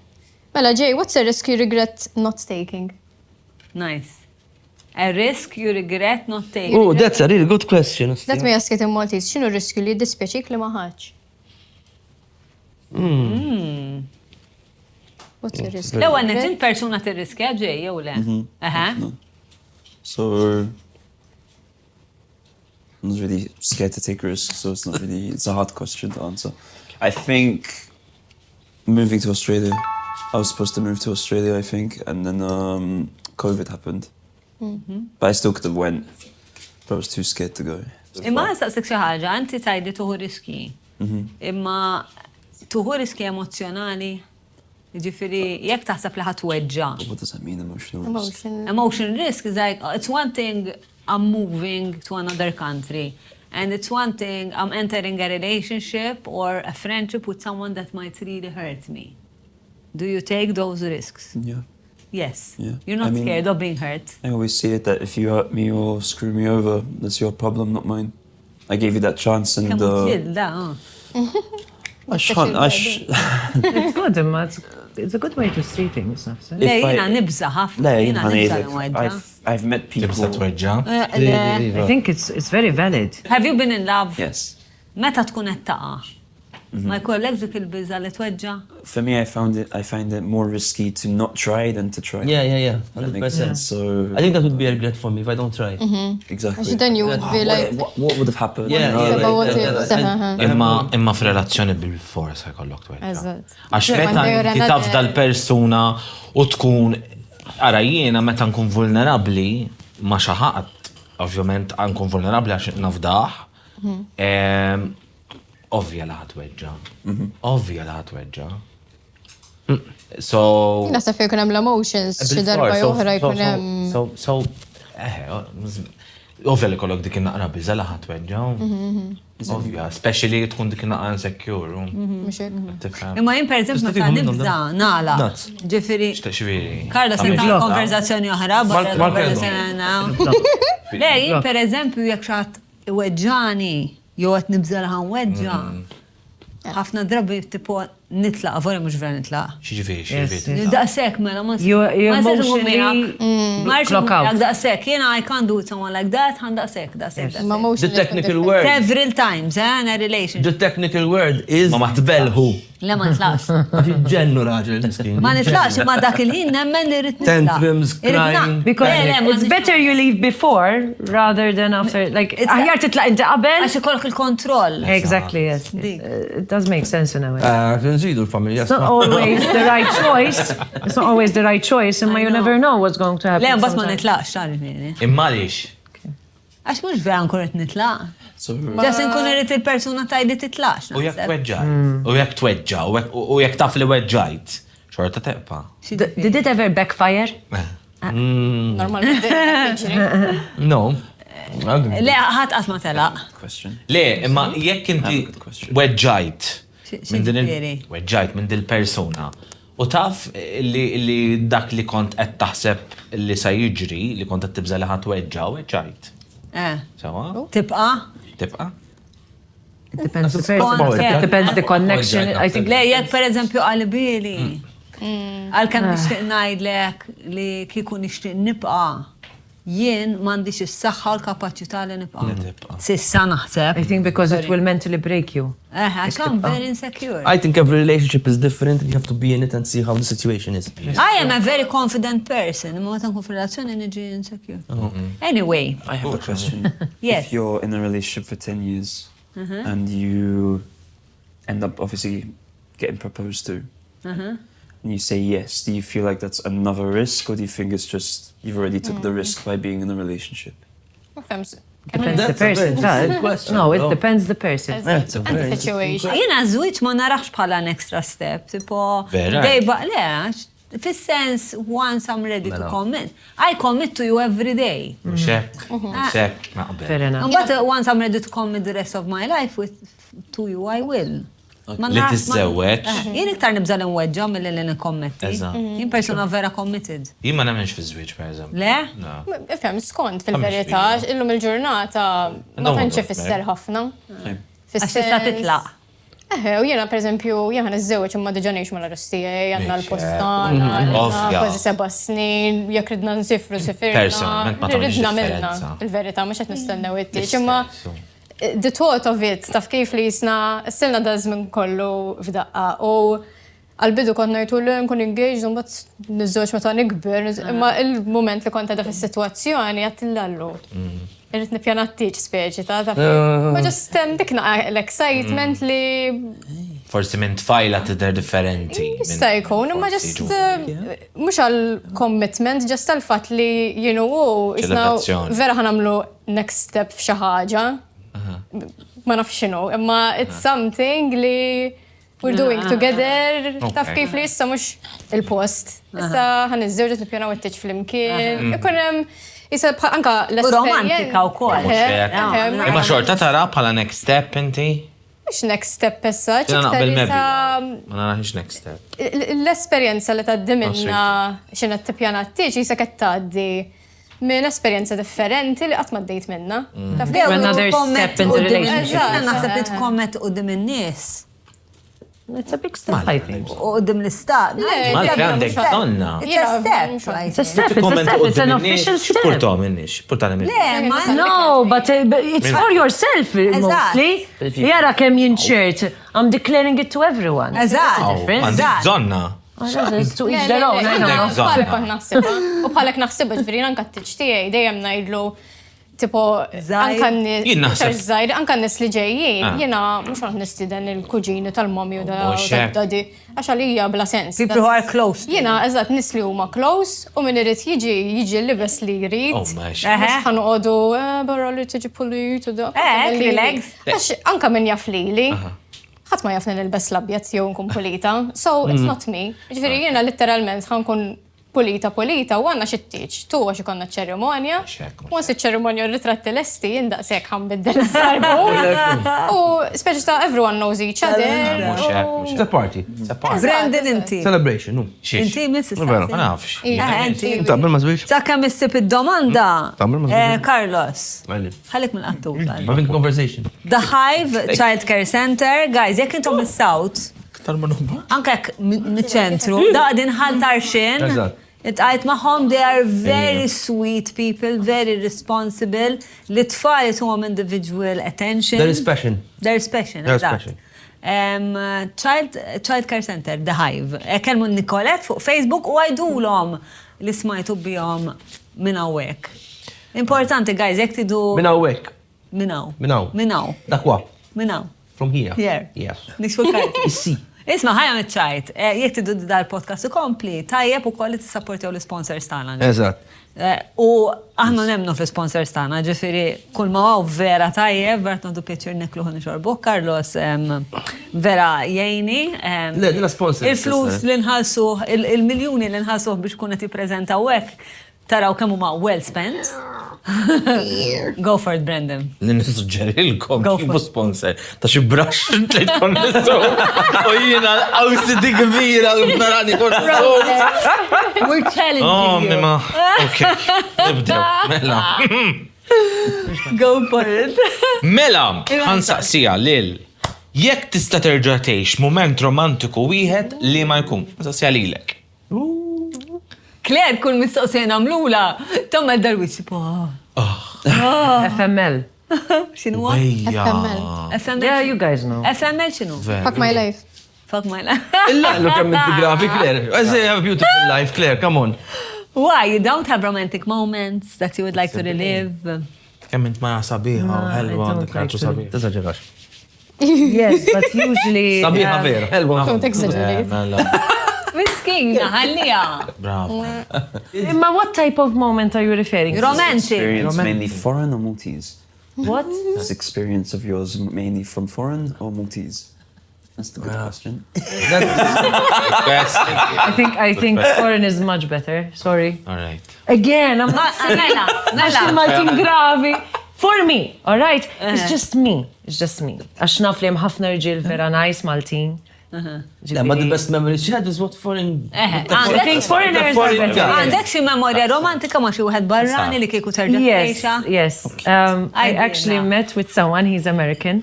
Mela Jay, what's a risk you regret not taking? Nice. A risk you regret not taking. Oh, that's a really good question. Let me ask it in Maltese. X'inhu r-riskju li dispjaċik li ma ħadx? What's a risk? L-ewwel net persuna tirriskja Jay jew le? So I'm not really scared to take risks, so it's a hard question to answer. I think moving to Australia, I was supposed to move to Australia, I think, and then COVID happened. But I still could have went, but I was too scared to go. Imma saqsik xi ħaġa, inti tajdi tuħu riski. Imma tuħu riski emozjonali. Jiġifieri jekk taħseb li ħatweġġa. What does that mean, emotional risk? Emotional risk is like, it's one thing I'm moving to another country. And it's one thing I'm entering a relationship or a friendship with someone that might really hurt me. Do you take those risks? Yeah. Yes. Yeah. You're not scared of being hurt. I always see it that if you hurt me or screw me over, that's your problem, not mine. I gave you that chance and... It's good, Emma. It's a good way to see things. I've met people... I think it's very valid. Have you been in love? Yes. Meta tkun qed taqa'? Ma jkollek dik il-biża li tweġġa'? For me, I find it more risky to not try than to try. Yeah. 100%. So I think that would be a regret for me if I don't try. Exactly. Then you would be like, what would have happened? Imma f'relazzjoni bil-fors ħajkollok tweġġa'. Għax meta inti taf dal-persuna u tkun ara jiena meta nkun vulnerabbli ma' xi ħadd, ovvjament nkun vulnerabbli għax nafdaħ. Ovvja la ħatweġġa. Ovvja la ħatweġġa. So... Nasa fej kunem l-emotions, xi darba joħra jkun hemm. Ovvja li kollok dik naqra biża la ħatweġġa. Ovvja, especially tkun dik naqra insecure. Imma jien pereżempju meta nibda nagħla. Ġifieri. Karla se ta' konverzazzjoni oħra barra konverzazzjoni Le, jien pereżempju jekk xi ħadd iweġġani jew qed nibżal ħan weġġa. Ħafna drabi tipo nitlaq, vore mux vera nitlaq. Xieġifieri. Daqsek, mela, ma You're emotionally clock out. Daqsek, I can't do it someone like that, għan daqsek. The technical word. Several times, in a relationship. The technical word is Ma tbelħu. Le ma nitlaqx. ġennu raġel. Ma nitlaqx, ma dak il-ħin nemmen li rrit nitlaq. Tantrums, crying. Because it's better you leave before rather than after. Like, aħjar titlaq inti qabel. Għax ikollok il-kontroll. Exactly, yes. It does make sense in a way. Nżidu l-familja. It's not always the right choice. It's not always the right choice, and you never know what's going to happen. Le, bas ma nitlaqx, ċarri. Imma lix. Għax mux vera nkun rrit nitlaq. Ġas nkun rrit il-persuna tajli titlaqx. U jek tweġġa, u jek taf li weġġajt. Xorta teqpa. Did it ever backfire? Normalment. No. Le, ħat qasma telaq. Le, imma jekk inti weġġajt minn dil-persuna u taf li dak li kont qed taħseb li sa jiġri li kont qed tibża li ħadd weġġajt. Sawa? Tibqa'? It depends the person. It depends the connection. I think. Le, jekk per eżempju għal-bili. Għal-kem nixtieq ngħidlek li kieku nixtieq nibqa' jien m'għandix is-saħħa u l-kapaċità li nibqa'. Sissa naħseb. I think because it will mentally break you. I'm very insecure. I think every relationship is different. You have to be in it and see how the situation is. I am a very confident person. Ma ta' nkun f'relazzjoni niġi insecure. Anyway. I have a question. Yes. If you're in a relationship for 10 years and you end up obviously getting proposed to, and you say yes, do you feel like that's another risk, or do you think it's just you've already took the risk by being in a relationship? Depends the person. No, it depends the person. And the situation. Jina żwieġ ma narax bħala an extra step. Tipo, dejba, le, fis-sens, once I'm ready to commit, I commit to you every day. Mxek, naqbel. Fair enough. But once I'm ready to commit the rest of my life to you, I will. Li tiżżewweġ. Jien iktar nibża l-inweġġa mill li nikkommetti. Jien persuna vera committed. Jien ma nemmenx fi żwieġ pereżempju. Le? Ifhem, skont fil-verità, illum il-ġurnata ma tantx ifisser ħafna. Għax tista' titlaq. U jiena pereżempju jiena niżżewweġ imma diġà ngħix mal-arrostijaj, għandna l-postana, kważi 7 snin, jekk ridna nsifru sifirna. Ridna milna, fil-verità mhux qed nistennew it-tieġ imma the thought of it, taf kif li jisna, s-silna da żmien kollu f'daqqa. U għal-bidu kont ngħidu li nkun engaged, un bat niżżewġ meta nikber, imma il-moment li kont għedha fis-sitwazzjoni għat il-lallu. Irrid nippjana t-tieġ speċi ta' taf. Ma ġust dikna l-excitement li. Forsi minn tfajla tidher differenti. Jista' jkun, imma ġust mhux għall-commitment, ġust għall-fatt li jisna vera ħanamlu next step f'xi ħaġa. Ma nafx x'inhu, imma it's something li we're doing together, taf kif li issa mhux il-post. Issa ħaniżżewġ nippjanaw it-tieġ flimkien. Ikun hemm issa anke l-esperjenza. Romantika wkoll. Imma xorta tara bħala next step inti? Mhux next step issa, Jiena naqbel mebbi. Ma naraħx next step. L-esperjenza li tgħaddi minna x'inha tippjana t-tieġ issa qed tgħaddi minn esperjenza differenti li qatt ma ddejt minnha. Another step in the relationship. Naħseb li tkomment qudiem in-nies. It's a big step, I think. U qudiem l-istat. Malfi għandek donna. It's a step. It's a step, it's an official step. X'purtom in-nies? X'purtani minn? No, but it's for yourself mostly. Jara kemm jinċert. I'm declaring it to everyone. Eżatt. Għandik żonna. It's to each their own, I know. Bħalek kont naħsibha. U bħalek naħsibha ġifieri anke t-tieġ tiegħi dejjem ngħidlu tipo anke n-nies li ġejjin, jiena mhux qed nistieden il-kuġini tal-mommi u tad-dadi għax għalija bla sens. People who are close. Jiena eżatt nies li huma close u min irid jiġi l-libes li jrid. Ħanoqogħdu barra li tiġi pulit u da. Relax. Għax anke min jaf lili. ħadd ma jafni nilbes l-abjad jew nkun pulita. So it's not me. Ġifieri jiena litteralment ħankun pulita u għandna xi tieġ. Tu għax ikonna ċerimonja. Once iċ-ċerimonja r-ritratti lesti daqshekk ħanbiddel is-sarbu. U speċi ta' everyone knows each other. It's a party. Brandon inti. Celebration, nu. Inti missis. Ma nafx. Inti. Taqbel ma żwieġ? Sakemm issib id-domanda. Carlos. Ħallik mill-qattu. Having conversation. The Hive Childcare Center, guys, jekk intom is-South, Anke miċ-ċentru, daqdin ħaltarxin. It-għajt maħom, they are very sweet people, very responsible. L-tfal jituhom individual attention. There is passion. There is passion, eżatt. Child Care Center, The Hive. Kelmu Nicolette fuq Facebook u għajdulhom li smajtu bijom minn hawnhekk. Importanti, guys, jekk tidu. Minn hawnhekk. Minnaw. Dakwa. Minnaw. From here. Here. Yes. Nikxfu l-Karti. Issi. Isma, ħajja mitċajt, jek tiddu dal-podcast kompli, tajjeb u kolli t-supportjaw l-sponsors tagħna. Eżatt. U aħna nemnu fl-sponsors tagħna, ġifieri kull ma għaw vera tajjeb, vera t-noddu pieċir nekluħu nixorbu, Carlos vera jgħini. Le, dina sponsor. Il-flus li nħalsu, il-miljoni li nħalsu biex kunet jippreżentaw hekk, taraw kemm huma well spent. Go for it, Brendan. Nissuġġerilkom kifu sponsor ta' xi brush li tkun nissu. U jiena OCD kbira narani kont We're telling you. Oh, mima. Okay. Nibdew. Mela. Go for it. Mela, ħansaqsija lil. Jekk tista' terġa' tgħix mument romantiku wieħed li ma jkun. Nsaqsija lilek. Claire, kull mistoqsija nagħmlula, tammel darwis FML. X'inhu? FML. Yeah, you guys know. FML x'inhu? Fuck my life. Fuck my life. Illa, look at the graphic, Claire. I say have a beautiful life, Claire, come on. Why? You don't have romantic moments that you would like to relive? Kemm int ma sabiħa, ħelwa, dak sabiħa. Teżaġerax. Yes, but usually... Sabiħa vera, ħelwa. Don't exaggerate. Miskina, ħallija. Bravo. Imma what type of moment are you referring to? Romantic. Experience mainly foreign or Maltese? What? This experience of yours mainly from foreign or Maltese? That's the good question. I think foreign is much better. Sorry. All right. Again, I'm not saying Maltin gravi. For me, all right? It's just me. It's just me. Għax naf li hemm ħafna rġiel vera nice Maltin. Yeah, but the best memory she had is what foreign... I think foreigners are better. Għandek xi memorja romantika ma xi wieħed barrani li kieku terġa' tgħixha? Yes. I actually met with someone, he's American.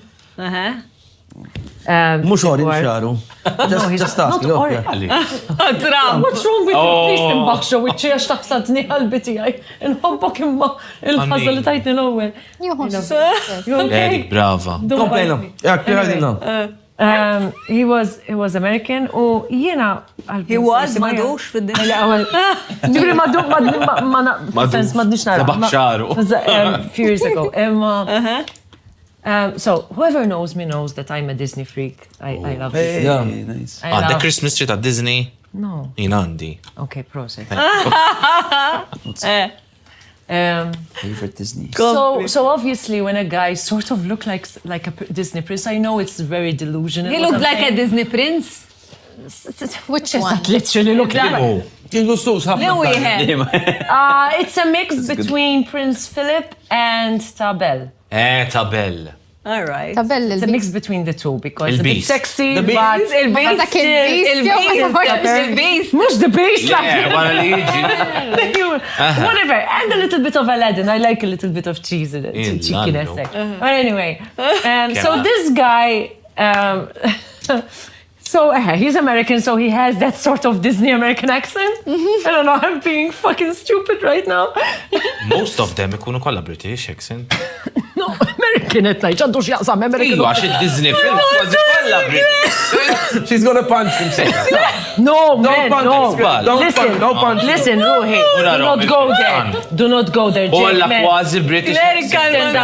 Mux orin xaru. Just ask. Not orin. What's wrong with you? Please timbaxxu wiċċi għax taqsadni qalbi tiegħi. Inħobbok imma il-ħaża li tajtni l-ewwel. Erik, brava. Komplejna. Jak, kħadina. He was American u jiena He was madux fid-dinja. Ġibri madux madnix nara. Sabaħ xaru. Few years ago. So whoever knows me knows that I'm a Disney freak. I love Disney. Yeah, nice. The Christmas tree ta' Disney? No. Inandi. Okay, proset. Favorite Disney? So obviously when a guy sort of look like a Disney prince, I know it's very delusional. He looked like a Disney prince? Which is that literally look like? It's a mix between Prince Philip and Tabel. Tabel. All right. Tabel It's a mix between the two because it's a bit beast. sexy, The beast. but Il-beast. Mush the beast. Yeah, wara li jiġi. Whatever. And a little bit of Aladdin. I like a little bit of cheese in it. Cheekiness. But anyway, so this guy, so he's American, so he has that sort of Disney American accent. I don't know, I'm being fucking stupid right now. Most of them ikunu kolla British accent. No, American etnaj, ċandu xjaqsam American. Iju, għax il-Disney film, kważi kolla British. She's gonna punch him, say. No, man, no. Don't punch. Listen, Ruhi, do not go there. Do not go there, Olla Jake, kważi British accent.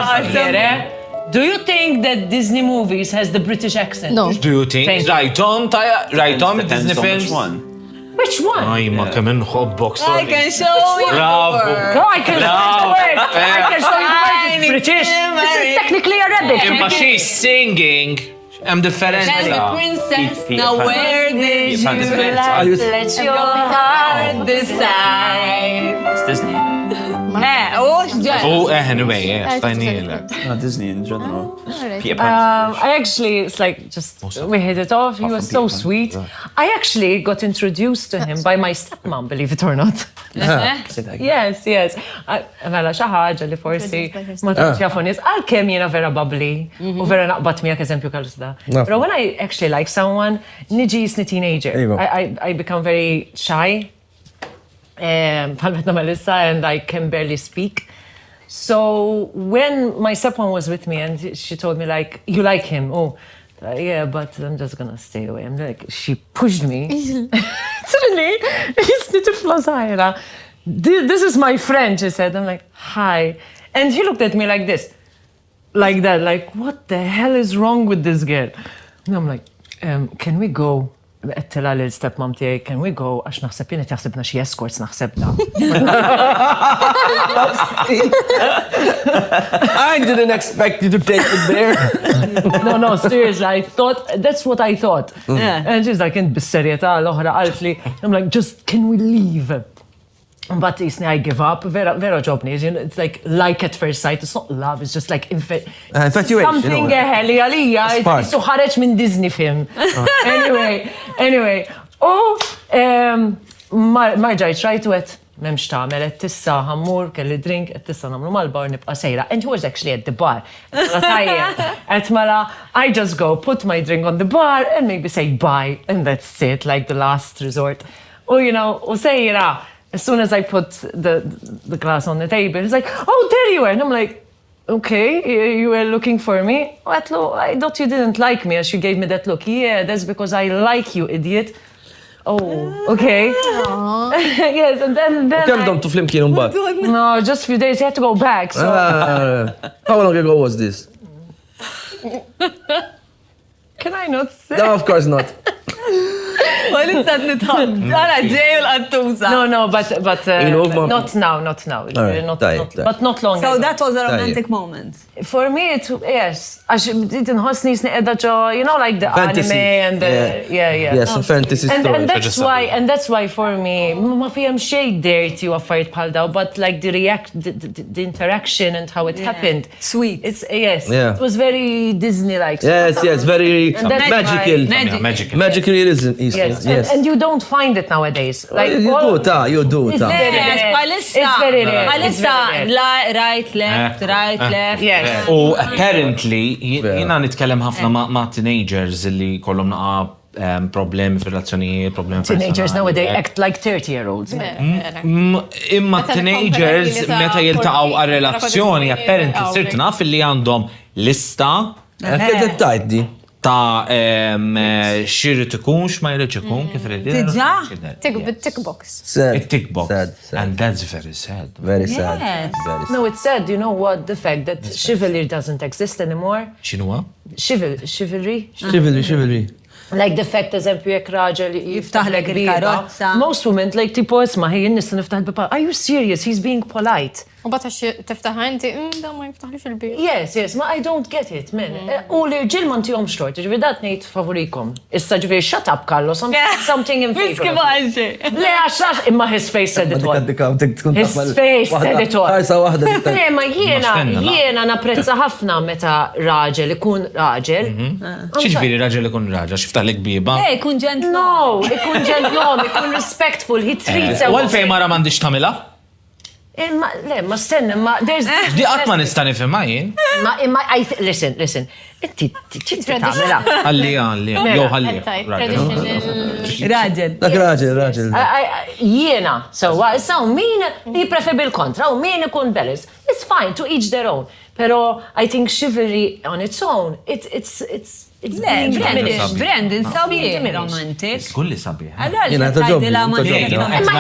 Do you think that Disney movies has the British accent? No. Do you think? Rajtom, Disney films? Which one? Which one? Aj, ma kemm inħobbok, I sorry. can show you. Bravo. No, I can show you the word. I can show you the word. It's British. This is technically Arabic. Imma she's singing. Hemm differenza. Tell the princess, now where did you Let last let your heart decide? It's Disney. Anyway, stajnielek. Disney in general. I actually, it's like, just, we hit it off. He was so sweet. I actually got introduced to him by my stepmom, believe it or not. Yes. Mela xaħġa li forsi ma tafx jafu nies għalkemm jiena vera bubbly u vera naqbad miegħek eżempju kalsda. But when I actually like someone, niġi jisni teenager. I become very shy. Bħal Melissa, and I can barely speak. So when my stepmom was with me and she told me like, you like him? Oh, yeah, but I'm just gonna stay away. I'm like, she pushed me. Suddenly, jisni tifla zaħira. This is my friend, she said. I'm like, hi. And he looked at me like this, like that, like, what the hell is wrong with this girl? And I'm like, can we go? Għettila l-stepmom tijaj, can we go? Għax naħseb jena taħsebna xie escorts naħsebna. I didn't expect you to take it there. No, seriously, I thought, that's what I thought. And she's like, int bis-serjetà l-oħra qalt li, I'm like, just can we leave? But isni I give up, vera ġobni, it's like at first sight, it's not love, it's just like infatuation. Something heli għalija, so ħareġ minn Disney film. Anyway, marġaj ċrajtu għet, memx taħmel, għet tissa ħammur, kelli drink, għet tissa namlu mal-bar nibqa sejra. And he was actually at the bar. Għet mala, I just go, put my drink on the bar, and maybe say bye, and that's it, like the last resort. U sejra, as soon as I put the glass on the table, he's like, oh, there you are. And I'm like, okay, you were looking for me? I thought you didn't like me as you gave me that look. Yeah, that's because I like you, idiot. Oh, okay. Yes, and then Kem to flim kienu mbagħad? No, just a few days. He had to go back. So. How long ago was this? Can I not say? No, of course not. No, not now. But not long ago. So that was a romantic moment. For me, yes. Għax nħossni qiegħda ġo, like the fantasy. Anime and the Yes, a fantasy story. And that's why for me, ma fihem xejn dirty u affarijiet bħal daw, but like the interaction and how it happened. Sweet. It was very Disney-like. Yes, very magical. Magical realism. Yes. And you don't find it nowadays. Like you do. It's very rare. Right, left. Yes. U apparently, jina nitkellem ħafna ma' teenagers li kollhom naqa problemi fil-relazzjonijiet, problemi Teenagers nowadays act like 30-year-olds. Imma teenagers meta jiltaqgħu għar-relazzjoni apparently sirt naf li għandhom lista tajt di. Ta' xirrit ikunx ma jridx ikun kif rridin. Tick box. Tick box. And that's very sad. Very sad. No, it's sad. You know what? The fact that chivalry doesn't exist anymore. X'inhuwa? Chivalry. Like the fact, eżempju, jekk raġel jiftaħlek il-karozza. Most women, like, tipo, isma, ħej, nista niftaħ il-biba. Are you serious? He's being polite. U batax tiftaħ inti, da ma jiftaħlix il-bir. Yes, ma I don't get it, man. U l-irġil man tijom xtort, ġivi dat nejt favorikom. Issa ġivi, shut up, Carlos, something in favor. Le, għaxax, imma his face said it all. His face said it all. Le, ma jiena naprezza ħafna meta raġel, ikun raġel. Xieġviri raġel ikun raġel, xiftaħlek biba? Ikun ġentlom. No, ikun respectful, he treats a woman. Għalfej mara mandiġ tamila? Le, ma stenni, ma there's... Di għatma nistani femma jien? Listen, inti tamela. Għalli, jow għalli. Raġel. Dak raġel. Jiena, so min jiprefer bil-kontra u min ikun balance. It's fine, to each their own. Pero I think chivalry on its own, it's Brandon sabiħ romantic. Kulli sabiħ. Jena ta' ġobbi. Ma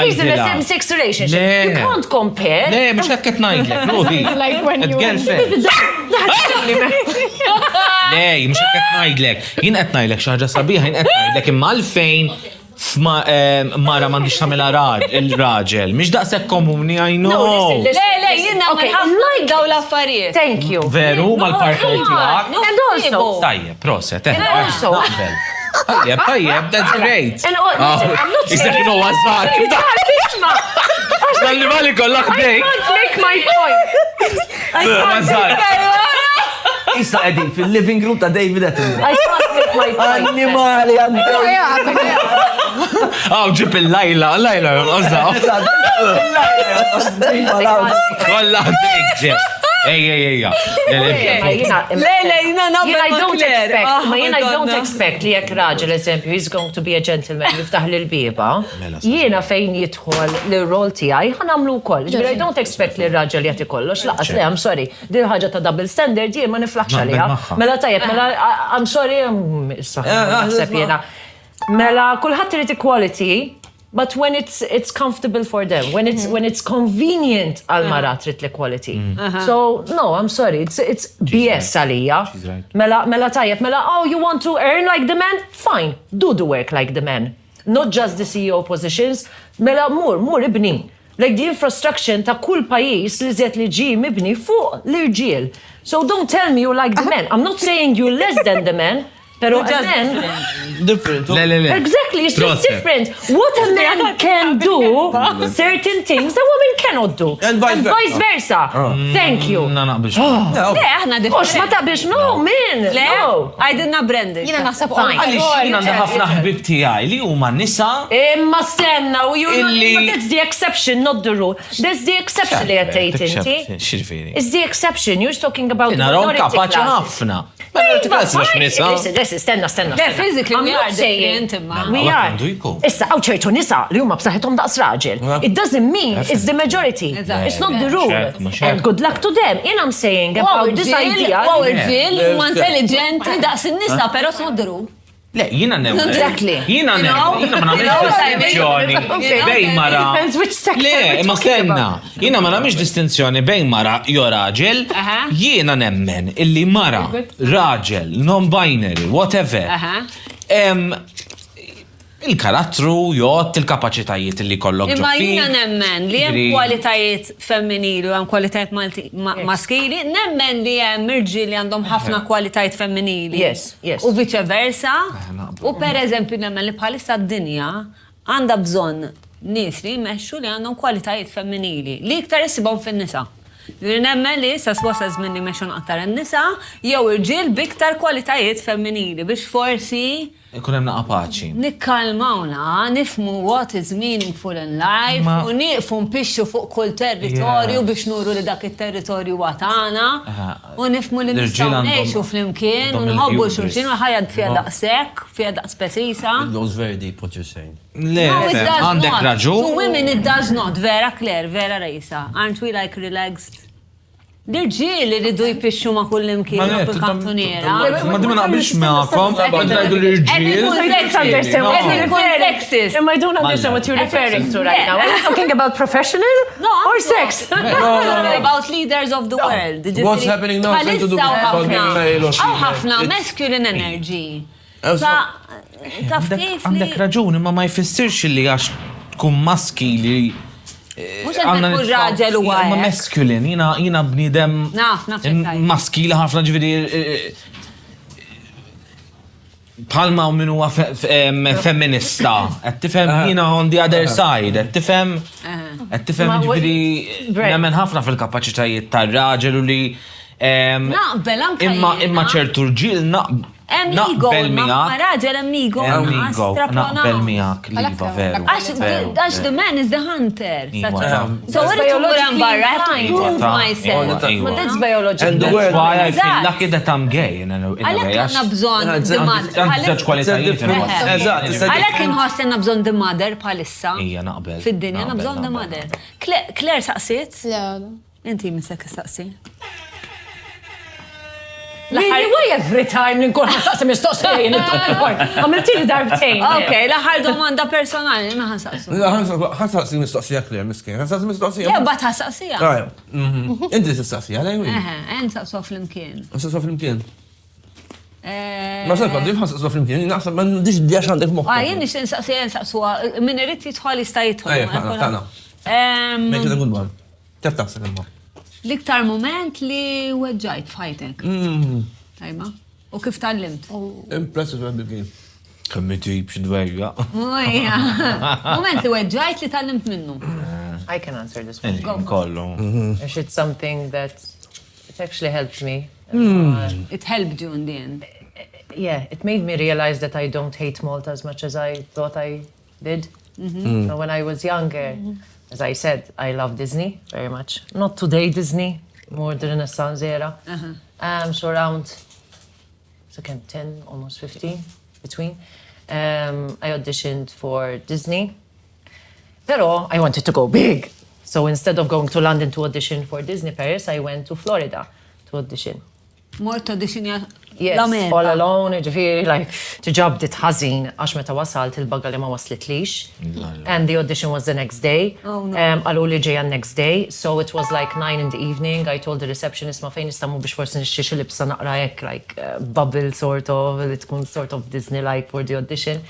he's in a same-sex relationship. You can't compare. Le, mux għakket najdlek, Rodi. Like when you Le, mux għakket najdlek. Jien għet najdlek xaħġa sabiħ, jien għet najdlek imma l-fejn mara mandiġ tamela il-raġel. Mix daqsek komuni, I know. Le, jina ħafna daw l-affarijiet. Thank you. Veru, mal-partner tijak. And also. Tajjeb, proset. And also. Tajjeb, that's great. And listen, I'm not saying. Isek, you know, għazzar. L-annimali kollha ħdejk. I can't make my point. Issa qegħdin fil-living room ta' David Attenborough. I can't make my point. Annimali Ġib il-lajla, jonqosda. Kollha ħdejk ġib. Ejja. I don't expect li jekk raġel, eżempju, he's going to be a gentleman, jiftaħ li l-bieba. Jiena fejn jidħol l-rol tiegħi ħanamlu wkoll. I don't expect li raġel jagħti kollox, laqas le, I'm sorry. Din ħaġa ta' double standard jien ma niflaħx għaliha. Mela tajjeb, I'm sorry, naħseb jiena. Mela kulħadd irid equality. But when it's comfortable for them, when it's convenient għal mara trid l-equality. So, no, I'm sorry, it's BS għalija. Mela tajjeb, oh, you want to earn like the man? Fine, do the work like the man. Not just the CEO positions. Mela mur ibni. Like the infrastructure ta' kull pajis li zjed li ġi mibni fuq l-irġiel. So don't tell me you like the man. I'm not saying you're less than the man. Pero a man... Different. Exactly, it's just different. What a man can do, certain things a woman cannot do. And vice versa. Thank you. Na naqbix. Le, aħna different. Ma taqbix, no, min. Le, għajdinna Brandon. Jina naħseb Għalix, jina ħafna ħbib tijaj li huma nisa. Imma stenna, that's the exception, not the rule. That's the exception li għattajt inti. Xirfiri. It's the exception, you're talking about the Naraw minority kapaċi classes. ħafna. Minority classes mux nisa. Listen, stenna. Le, physically, we are different, imma. We are. Issa, għaw ċertu nisa li huma b'saħħithom daqs raġel. It doesn't mean it's the majority. It's not the rule. And good luck to them. And I'm saying about this idea. Wow, irġiel, huma intelligenti daqs in-nisa, però it's not the rule. Le, jina nemmen. Exactly. Jina ma namiex distinzjoni bejn mara. Depends which sector. Le, ma stenna. Jina ma namiex distinzjoni bejn mara jo raġel. Jina nemmen illi mara, raġel, non-binary, whatever. Il-karattru, jott, il-kapacitajiet li kollok ġoffi. Imma jina nemmen li hemm kwalitajiet femminili u hemm kwalitajiet maskili, nemmen li hemm irġiel li għandhom ħafna kwalitajiet femminili. Yes. U vice versa. U per eżempju nemmen li bħalissa d-dinja għandha bżonn nies li jmexxu li għandhom kwalitajiet femminili li iktar isibhom fin-nisa. Nemmen li sa swasa żmien li mexxu aktar in-nisa jew irġiel biktar kwalitajiet femminili biex forsi ikun hemm paċi. Nikkalmawna, nifmu what is meaningful in life u nieqfu mpixxu fuq kull territorju biex nuru li dak it-territorju huwa tagħna u nifmu li nistgħu ngħixu flimkien u nħobbu xulxin u ħajja fiha daqshekk, fiha daqs petisa. It goes very deep what you're saying. Le, għandek raġun. To women it does not, vera Claire, vera Raisa. Aren't we like relaxed? L-irġiel li ridu jpixxu ma' kull imkien fil-kantuniera. Ma di ma naqbilx ma'kom, għandajdu l-irġiel. I don't understand what you're referring to right now. Are you talking about professional or sex? About leaders of the world. What's happening now is to do with male or female. ħafna masculine energy. Taf kif li... Għandek raġuni, ma jfissirx li għax tkun maskili. Mux għandek kull raġel u għajek. Ma masculine, jina bnidem maskili ħafna ġviri palma u minu feminista. Għattifem jina on the other side. Għattifem ġviri nemmen ħafna fil-kapacitajiet tar-raġel u li imma ċertu rġil naqbel miegħek. Raġel amigo. Naqbel miegħek li va veru. Għax the man is the hunter. So what is biological barra? I have to prove myself. But that's biological. That's why I feel lucky that I'm gay in a way. Għalek għanna bżon the mother. Għalek inħoss għanna bżon the mother palissa. Ija naqbel. Fid-dinja għanna bżon the mother. Claire saqsiet? Inti misek saqsi. Really, why every time li nkun ħansaqsi mistoqsijin għamiltili darbtejn. Ok, laħar domanda personali, ma ħansaqsu. ħansaqsi mistoqsija Claire, miskin. ħansaqsi mistoqsija. Ja, bat ħansaqsija. Inti tistaqsija, għalaj? Nsaqsu fl-imkien. Nsaqsu fl-imkien. Ma sa kondif ħansaqsu fl-imkien, naħseb ma nix dijax għandek moħħ. Jien nix nsaqsu, min irrit jitħol jista' jitħol. Ejja, tana. Mejt da gudban. Kif taħseb imma? L-iktar moment li weġġajt f'ħajtek. Tajma? U kif tallimt? Impressive għabbil. Kammi tib xidwejja. Moment li weġġajt li tallimt minnu. I can answer this one. Kollu. It's something that it actually helped me. It helped you in the end. Yeah, it made me realize that I don't hate Malta as much as I thought I did. So when I was younger, as I said, I love Disney very much. Not today Disney, more the Renaissance era. So around 10, almost 15, between. I auditioned for Disney. Pero I wanted to go big. So instead of going to London to audition for Disney Paris, I went to Florida to audition. More to audition Yes, all alone, ġifiri, like, ġabdit ħazin, għax meta wasalt il-bagga li ma waslitlix. And the audition was the next day. Għallu li ġeja next day. So it was like 9 in the evening. I told the receptionist ma fejn istamu biex forsi nixxiex libsa naqra jekk, like, bubble sort of, it tkun sort of Disney-like for the audition.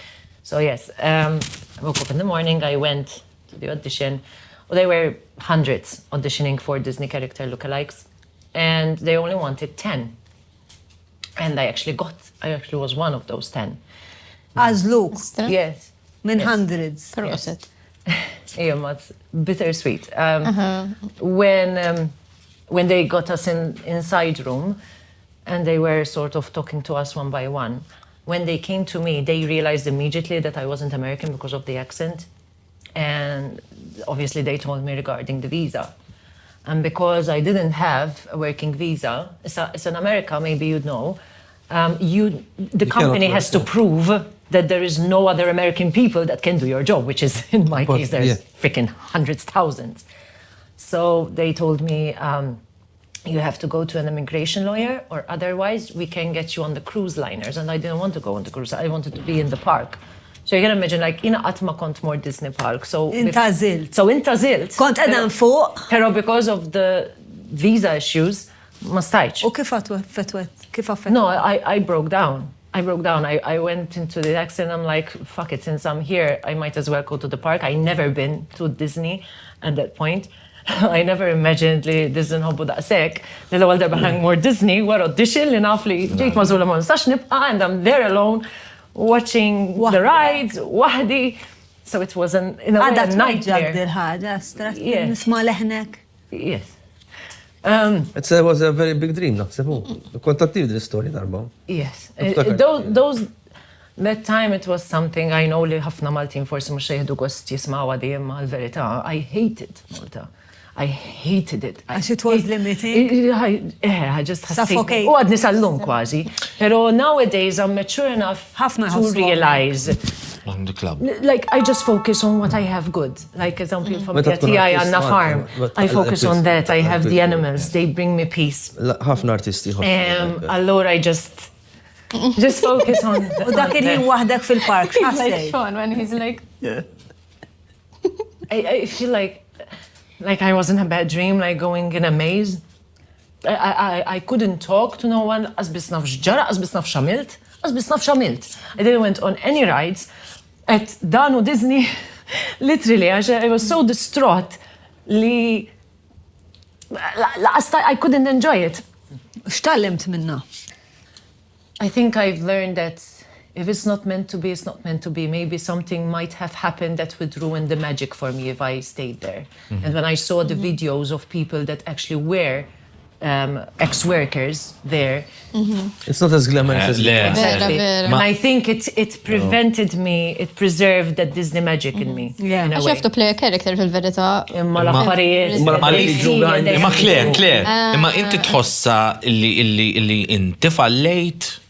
So yes, I woke up in the morning, I went to the audition. There were hundreds auditioning for Disney character lookalikes. And they only wanted 10. And I actually was one of those 10. As Luke? Yes. Min hundreds. Proset. Yeah, it's bittersweet. When they got us inside room, and they were sort of talking to us one by one, when they came to me, they realized immediately that I wasn't American because of the accent. And obviously they told me regarding the visa. And because I didn't have a working visa, it's in America, maybe you'd know, the company has to prove that there is no other American people that can do your job, which is, in my case, there's freaking hundreds, thousands. So they told me, you have to go to an immigration lawyer, or otherwise we can get you on the cruise liners. And I didn't want to go on the cruise, I wanted to be in the park. So you can imagine, like, inaqat ma kont more Disney Park. So Inta zilt. So inta zilt. Kont edan fuq. Pero because of the visa issues, ma stajċ. U kif fetwet? No, I broke down. I went into the accent. I'm like, fuck it, since I'm here, I might as well go to the park. I never been to Disney at that point. I never imagined li Disney nħobbu daqsek. Li l-ewwel darba ħang more Disney, war audition li naf li ġejt mażula ma nistax nibqa' and I'm there alone. Watching the rides, wahdi. So it was in a way a nightmare. Nisma' leħnek. Yes. It was a very big dream, naħsebu. Kont attiv din story darba. Yes. That time it was something I know li ħafna Maltin forsi mhux jieħdu gost jisma'wa dejjem mal-verità. I hated Malta. I hated it. As it was limiting? I just suffocated. U għadni sal-lum kważi. Pero nowadays I'm mature enough to realize. On the club. Like, I just focus on what I have good. Like, example, from TI on the farm. I focus on that. I have the animals. They bring me peace. ħafna artisti. Allora I just focus on that. U dak li waħdek fil-park, Like Sean, when he's like... Yeah. I feel like I was in a bad dream, like going in a maze. I couldn't talk to no one. Asbis naf xġara, asbis naf xamilt. I didn't went on any rides. At Danu Disney, literally, I was so distraught li I couldn't enjoy it. X'tallimt minna? I think I've learned that if it's not meant to be, it's not meant to be. Maybe something might have happened that would ruin the magic for me if I stayed there. And when I saw the videos of people that actually were ex-workers there. It's not as glamorous as exactly. And I think it prevented me, it preserved that Disney magic in me. Yeah. Għax jaftu play a character fil-verita. Imma l-affarijiet. Imma Claire, imma inti tħossa illi inti fallejt,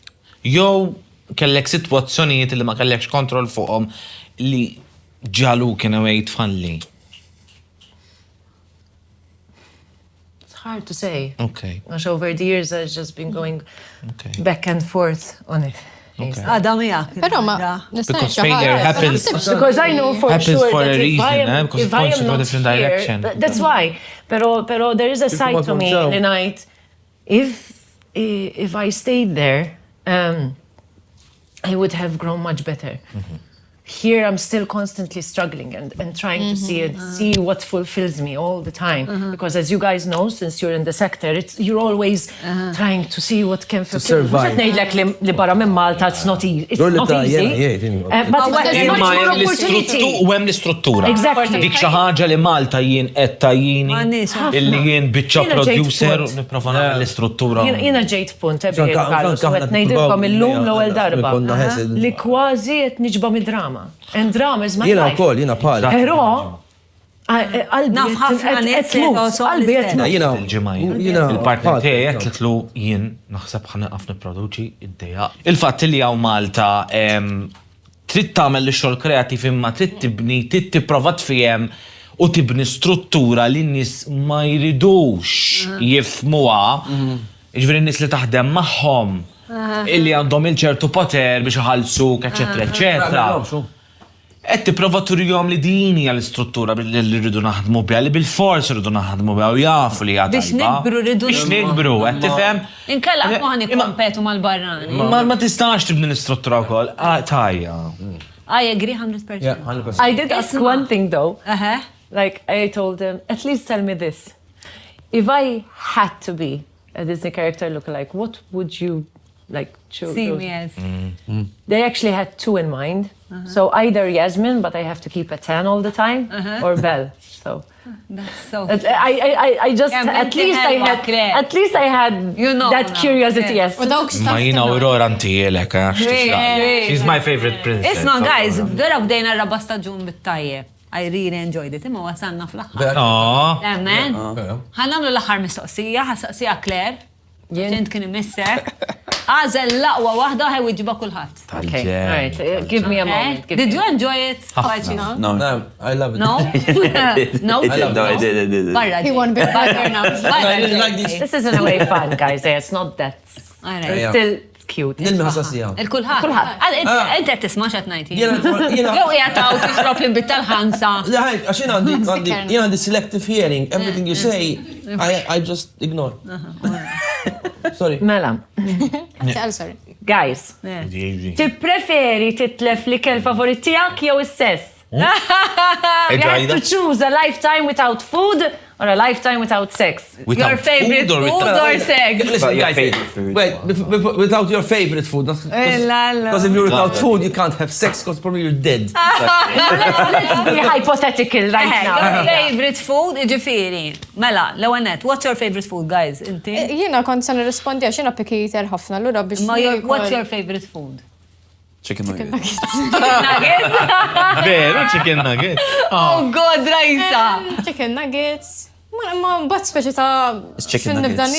jew kellek sitwazzjonijiet li ma kellekx kontroll fuqhom li ġalu kienu għejt falli. Hard to say. Okay. Gosh, over the years, I've just been going back and forth on it. Pero ma, because failure happens. Because I know for sure for that a reason, if I am not different here, direction. That's why. Pero there is a side to me, Lenite. If I stayed there, I would have grown much better. here I'm still constantly struggling and trying to see what fulfills me all the time. Because as you guys know, since you're in the sector, you're always trying to see what can fulfill you. survive. Li barra minn Malta, it's not easy. It's not easy. But there's much more opportunity. U hemm l-istruttura. Exactly. Dik xi ħaġa li Malta jien qed tajjini, illi jien biċċa producer nipprova nagħmel l-istruttura. Jiena ġejt punt, Carlos, u qed ngħidilkom illum l-ewwel darba li kważi qed niġba mid-drama. And drama is my life. Jiena bħal. Però il-partner tiegħi qedtlu jien naħseb ħanqaf nipproduċi id-dejja. Il-fatt li hawn Malta trid tagħmel l-xogħol kreattiv imma trid tibni, trid tipprova tfiem u tibni struttura li n-nies ma jridux jifhmuha. Jiġifieri n-nies li taħdem magħhom illi għandhom il-ċertu poter biex iħallsuk, eċetera, eċetera. Qed tipprova turihom li din hija l-istruttura li rridu naħdmu biha, li bil-fors rridu naħdmu biha u jafu li hija tajba. Biex nikbru rridu. Biex nikbru, qed tifhem? Inkella qatt ma ħanikkompetu mal-barrani. Ma tistax tibni l-istruttura wkoll. Tajja. I agree 100%. Yeah, 100%. I did ask one thing though. Like I told him, at least tell me this. If I had to be a Disney character lookalike, what would you like choose? See me as. They actually had two in mind. So either Yasmin, but I have to keep a tan all the time, or Belle. So that's so. I just at least I had that curiosity. Yes. Ma jina Aurora antijelek, she's my favorite princess. Isma guys, vera bdejna r-raba staġun bit-tajjeb. I really enjoyed it. Imma wasanna fl-aħħar. Amen. Ħannamlu l-aħħar mistoqsija, ħasaqsija Claire. Ġent kien imissek. Għażel laqwa waħda ħaj wiġiba kulħadd. Okay, all right. Give me a moment. Did you enjoy it? No, I love it. No? No? I did. Barra. He won big brother now. This is in a way fun, guys. It's not that. It's still cute. Il-kulħadd. Inti qed tisma' x'qed ngħid. Jew qiegħed taw tixrob l-inbit tal-ħansa. Għax jien għandi selective hearing. Everything you say, I just ignore. Sorry. Mela. Sorry. Guys, tippreferi titlef l-ikel favorit tiegħek jew is-sess? You have to choose a lifetime without food or a lifetime without sex. Your favorite food or sex? Listen, guys, wait, without your favorite food. Because if you're without food, you can't have sex because probably you're dead. Let's be hypothetical right now. Your favorite food, ġifieri. Mela, l-ewwel what's your favorite food, guys? Inti? Jiena kont se nirrispondi għax jiena picky eater ħafna lura biex. What's your favorite food? Chicken nuggets. Nuggets? Veru, chicken nuggets. Oh God, Raisa. Chicken nuggets. Ma mbagħad speċi ta' chicken nuggets.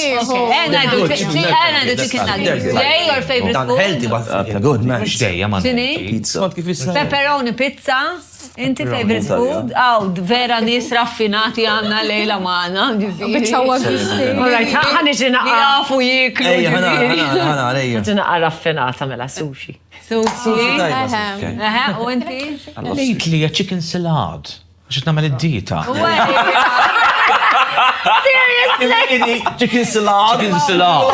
Ngħidu chicken nuggets. Jay, your favorite food? Unhealthy, but good, man. X'dejja ma. Pizza. Pepperoni pizza. Inti favorite food? Vera nies raffinati għandna lejla magħna. Biċċawa bisti. Alright, ħaniġi naqra. Jafu jiklu. Ħana, ħaniġi naqra raffinata mela sushi. Sushi? U inti? Lately a chicken salad. Għax nagħmel id-dieta. Seriously? Chicken salad. Chicken salad.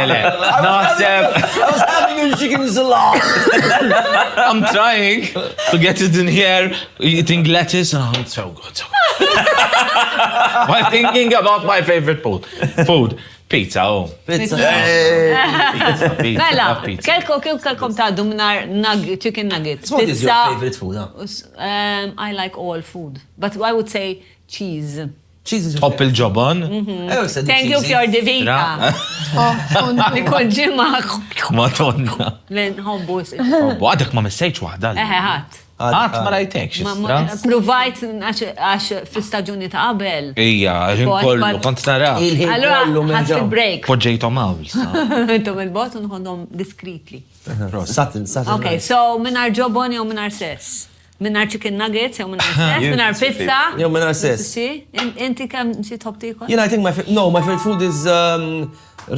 Le. Naħseb. I was having a chicken salad. I'm trying to get it in here, eating lettuce. Oh, it's so good. While thinking about my favorite food. Pizza, Pizza. Mela, kelkom tgħaddu mingħajr chicken nuggets. What is your favorite food? I like all food, but I would say cheese. Cheese is top il-ġobon. Thank you for your divita. Nikol ġimma. Madonna. L-nħobbu. Għadek ma messejċ waħda. Ħadd. Ħadd ma rajtek xistra. Provajt għax fil-staġuni ta' qabel. Ija, ħin kollu, kont nara. Allora, ħadd fil-break. Poġġejtom għawl. Intom il-bot unħodhom discreetly. Satin. Okay, so minar ġobon jew minar sess? Minar chicken nuggets, jew minar sess, minar pizza. Jew minar sess. Inti kemm xi top tikol? I think my favorite food is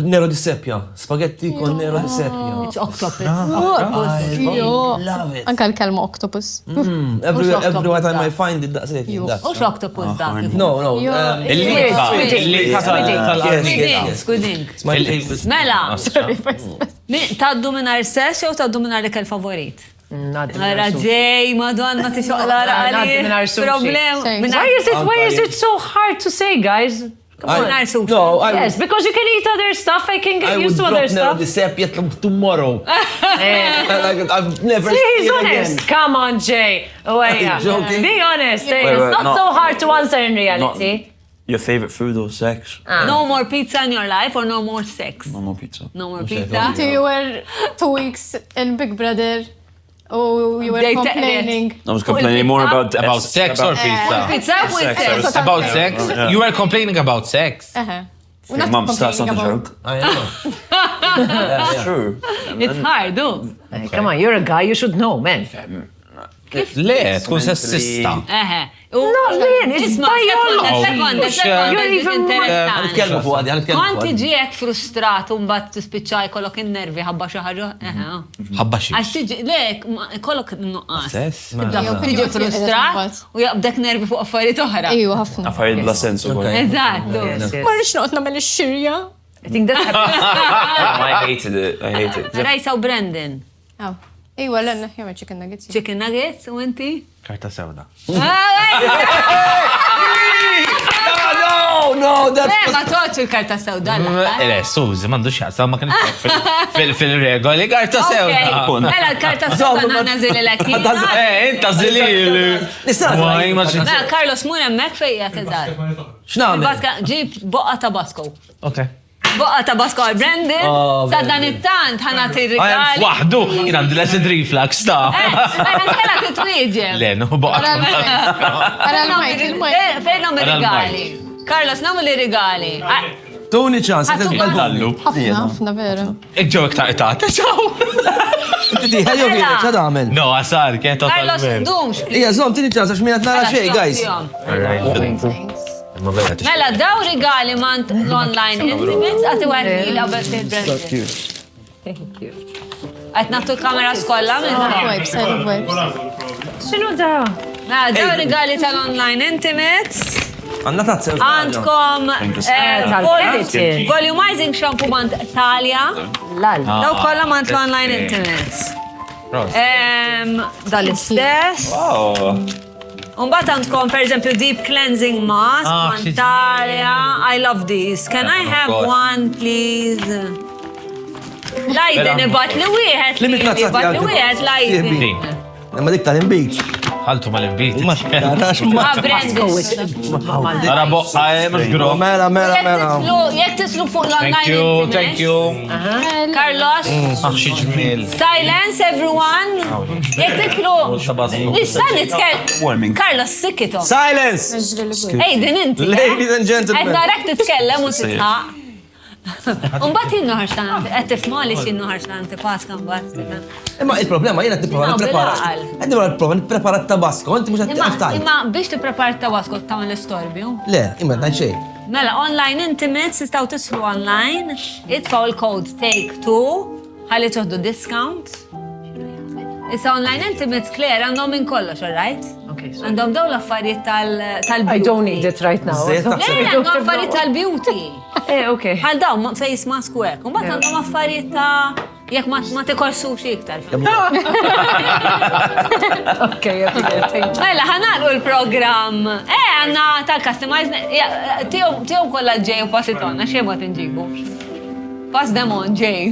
nero di seppia. Spaghetti con nero di seppia. It's octopus. Love it. Anka l-kelma octopus. Every time I find it, that's it. Ux octopus da? No. Squid. Mela, taddu minar sess jew taddu minar ikel favorit? Ara ġej, madonna tixoqla għali. Problem. Why is it so hard to say, guys? Yes, because you can eat other stuff. I can get used to other stuff. I would drop the tomorrow. I've never See, seen he's it honest. again. Come on, Jay. Joking? Be honest. It's not so hard to answer in reality. Your favorite food or sex? No more pizza in your life or no more sex? No more pizza. No more pizza? You were 2 weeks in Big Brother. Oh, you were complaining. I was complaining more about sex or pizza? Pizza with sex. About sex? Yeah. You were complaining about sex? We're not Mum, that's not a complaining joke. I know. That's true. It's hard, though. Hey, come on, you're a guy, you should know, man. Le, tkun sessista. Not really, it's biology. You're even more... Għanitkellmu fuq għadi, għanitkellmu fuq Konti ġiek frustrat un bat tispiċċaj kollok il-nervi ħabba xaħġa? Ħabba xie. Għax tiġi, le, kollok nuqqas. Sess? Tiġi frustrat u jaqbdek nervi fuq affarijiet oħra. Ejju, ħafna. Affarijiet bla sens ukoll. Eżattu. Ma rridx noqgħod nagħmel ix-xirja. I think that happens. I hated it. Raisa u Brendan. Ejwa, l-għanna jgħamil chicken nuggets. Chicken nuggets, u inti? Karta sewda. No, that's... Le, ma toċ il-karta sewda. Le, Suzi, mandu xaqsa, ma kanit fil-regoli, karta sewda. Mela l-karta sewda nanna zili l-ekina. Inta zilili. Mela, Carlos mun emmek fejja t-dar. X'namel? Ġib boqqa tabasco. Ok. Boqqa tabasco għal Brendan. Saddan it-tant ħanat il-rigali. Wahdu, jina għandi l-acid reflux ta' Kena t-twieġem. Le, no, boqqa Fejnom il-rigali. Carlos, namu l-rigali. Tuni ċans, Dallu. ħafna, vera. Iġġo iktar ta' ċaw. Inti ħajju biex, ċad għamel. No, għasar, kien Carlos, totalment. dumx. Ija, zom, tini ċans, għax minna t-nara xej, guys. Mela, daw rigali mant l-online intimates, għati għarri l-għabel t-Brendan. Thank you. Għat naftu l-kamera skolla minna. Xinu da? Mela, daw rigali tal-online intimates. Għanna tazzel. Għandkom Tal-quality. volumizing shampoo mant Talja. Lal. Daw kolla mant l-online intimates. Dal-istess. Unbat għandkom, per eżempju, deep cleansing mask, Mantalja. I love these. Can I have one, please? Lajden, ibat li wieħed. Ibat li wieħed, lajden. Ma dik tal-imbit. Ħaltu mal-imbit. Ma Ara boqqa, mux gro. Mela. Jek tislu fuq Thank l-online you, thank you. Carlos. Aħxi ġmil. Silence, everyone. Jek titlu. Nixtan nitkellem. Carlos, sikkito. Silence! Ej, din inti. Ladies and gentlemen. Għed narek titkellem u titħaq. Unbat jinnuħar xtanti, għed tifmali xinnuħar xtanti, paska mbat. Imma il-problema jena t-prepara bil-għal. Għed t-prepara t-tabasco, għanti mux għed Imma biex t-prepara t-tabasco t-tamen l-istorbju. Le, imma ta' xej. Mela, online intimates, istaw tislu online, itfaw il-code take 2, ħalli toħdu discount. Issa online intimates clear għandhom minn kollox, all right? Għandhom daw l-affarijiet tal-beauty. I don't need it right now. Le, għandhom affarijiet tal-beauty. Okay. Għal daw, face mask u għek. Umbat għandhom affarijiet ta' jek ma t-kol sushi iktar. Okay, Mela, ħanalqu l-program. Għanna tal-customize, tijom kolla ġej u pasitonna, xie ma t-nġibu. Pass demon ġej.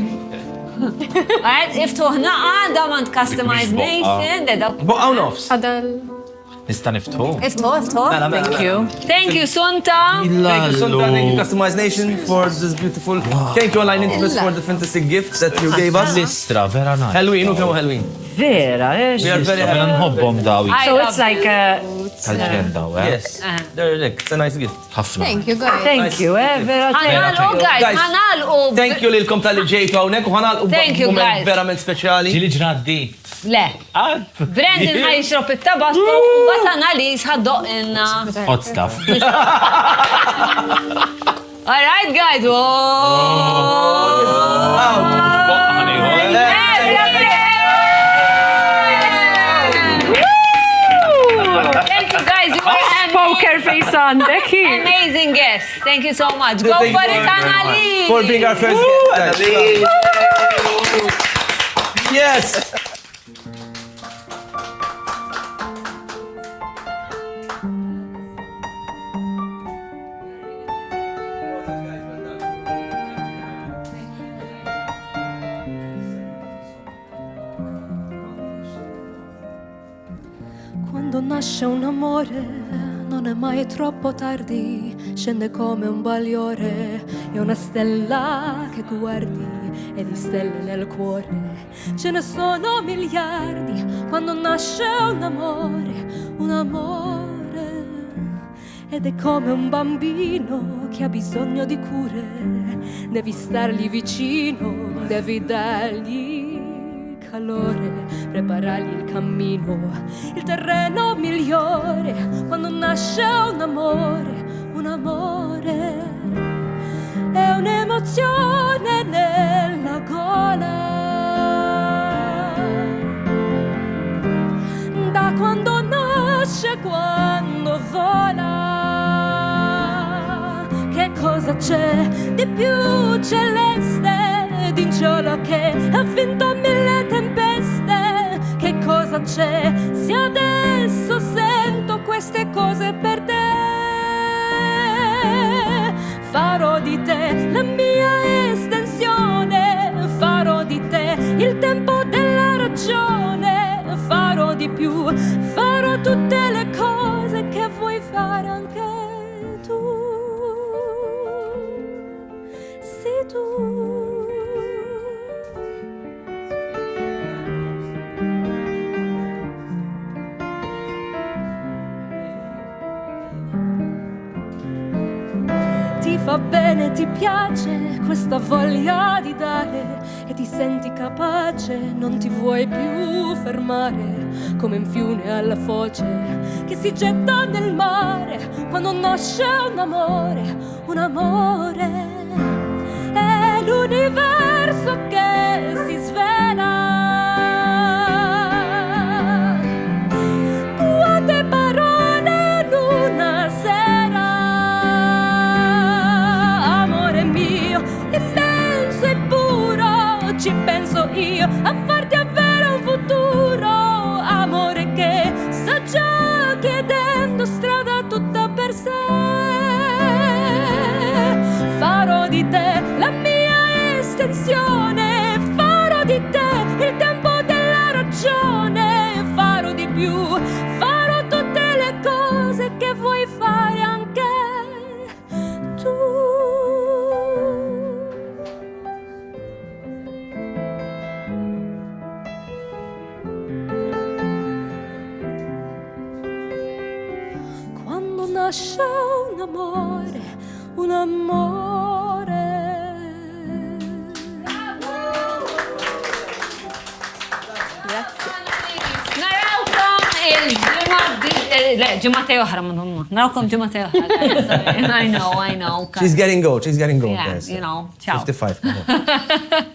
Għed, iftuħna għada mant customize nation. Boqqa u nofs. Nista niftu? Iftuħ. Thank you. Thank you, Sunta. Thank you, Sunta. Thank you, Customize Nation, for this beautiful... Thank you, Online Intimates, for the fantastic gifts that you gave us. Listra, vera nice. Halloween, u kemmu Halloween. Vera, We are very happy. Vera nħobbom dawi. So it's like a... Għal-ġenda, Yes, it's a nice gift. ħafna. Thank you, guys. Thank you, vera. Ħanalqu, guys, ħanalqu. Thank you lilkom tal-li ġejtu għawnek, u ħanalqu Thank you, guys. verament speċjali. Ġili ġraddi. Le. Brendan ħajxrob it-tabasco u għat analis ħaddoq inna. Hot stuff. All right, guys. Thank you, guys. You were Poker face on, Becky. amazing guests. Thank you so much. Go for it, Annalise. For being our first guest. Yes. nasce un amore non è mai troppo tardi, scende come un bagliore, è una stella che guardi e di stelle nel cuore ce ne sono miliardi. Quando nasce un amore, ed è come un bambino che ha bisogno di cure, devi stargli vicino, devi dargli calore, preparargli il cammino, il terreno migliore. Quando nasce un amore è un'emozione nella gola. Da quando nasce, quando vola, che cosa c'è di più celeste di un cielo che ha vinto 1000 tempeste? Che cosa c'è se adesso sento queste cose per te? Farò di te la mia estensione, farò di te il tempo della ragione, farò di più, farò tutte le cose che vuoi fare anche tu. Sì, tu. Ti fa bene, ti piace questa voglia di dare e ti senti capace, non ti vuoi più fermare, come un fiume alla foce che si getta nel mare. Quando nasce un amore è l'universo che si svela. Quante parole in una sera, amore mio, immenso e puro, ci penso io a farti avere un futuro, amore che sta già chiedendo strada tutta per sé. Farò di te la mia estensione, farò di te il tempo della ragione, farò di più, farò tutte le cose che vuoi fare anche tu. Quando nasce un amore, un amore. Grazie. Narawkom il-ġimgħa oħra madonna. Narawkom ġimgħa oħra. I know. She's getting gold, Yeah, guys. you know. Ciao. 55.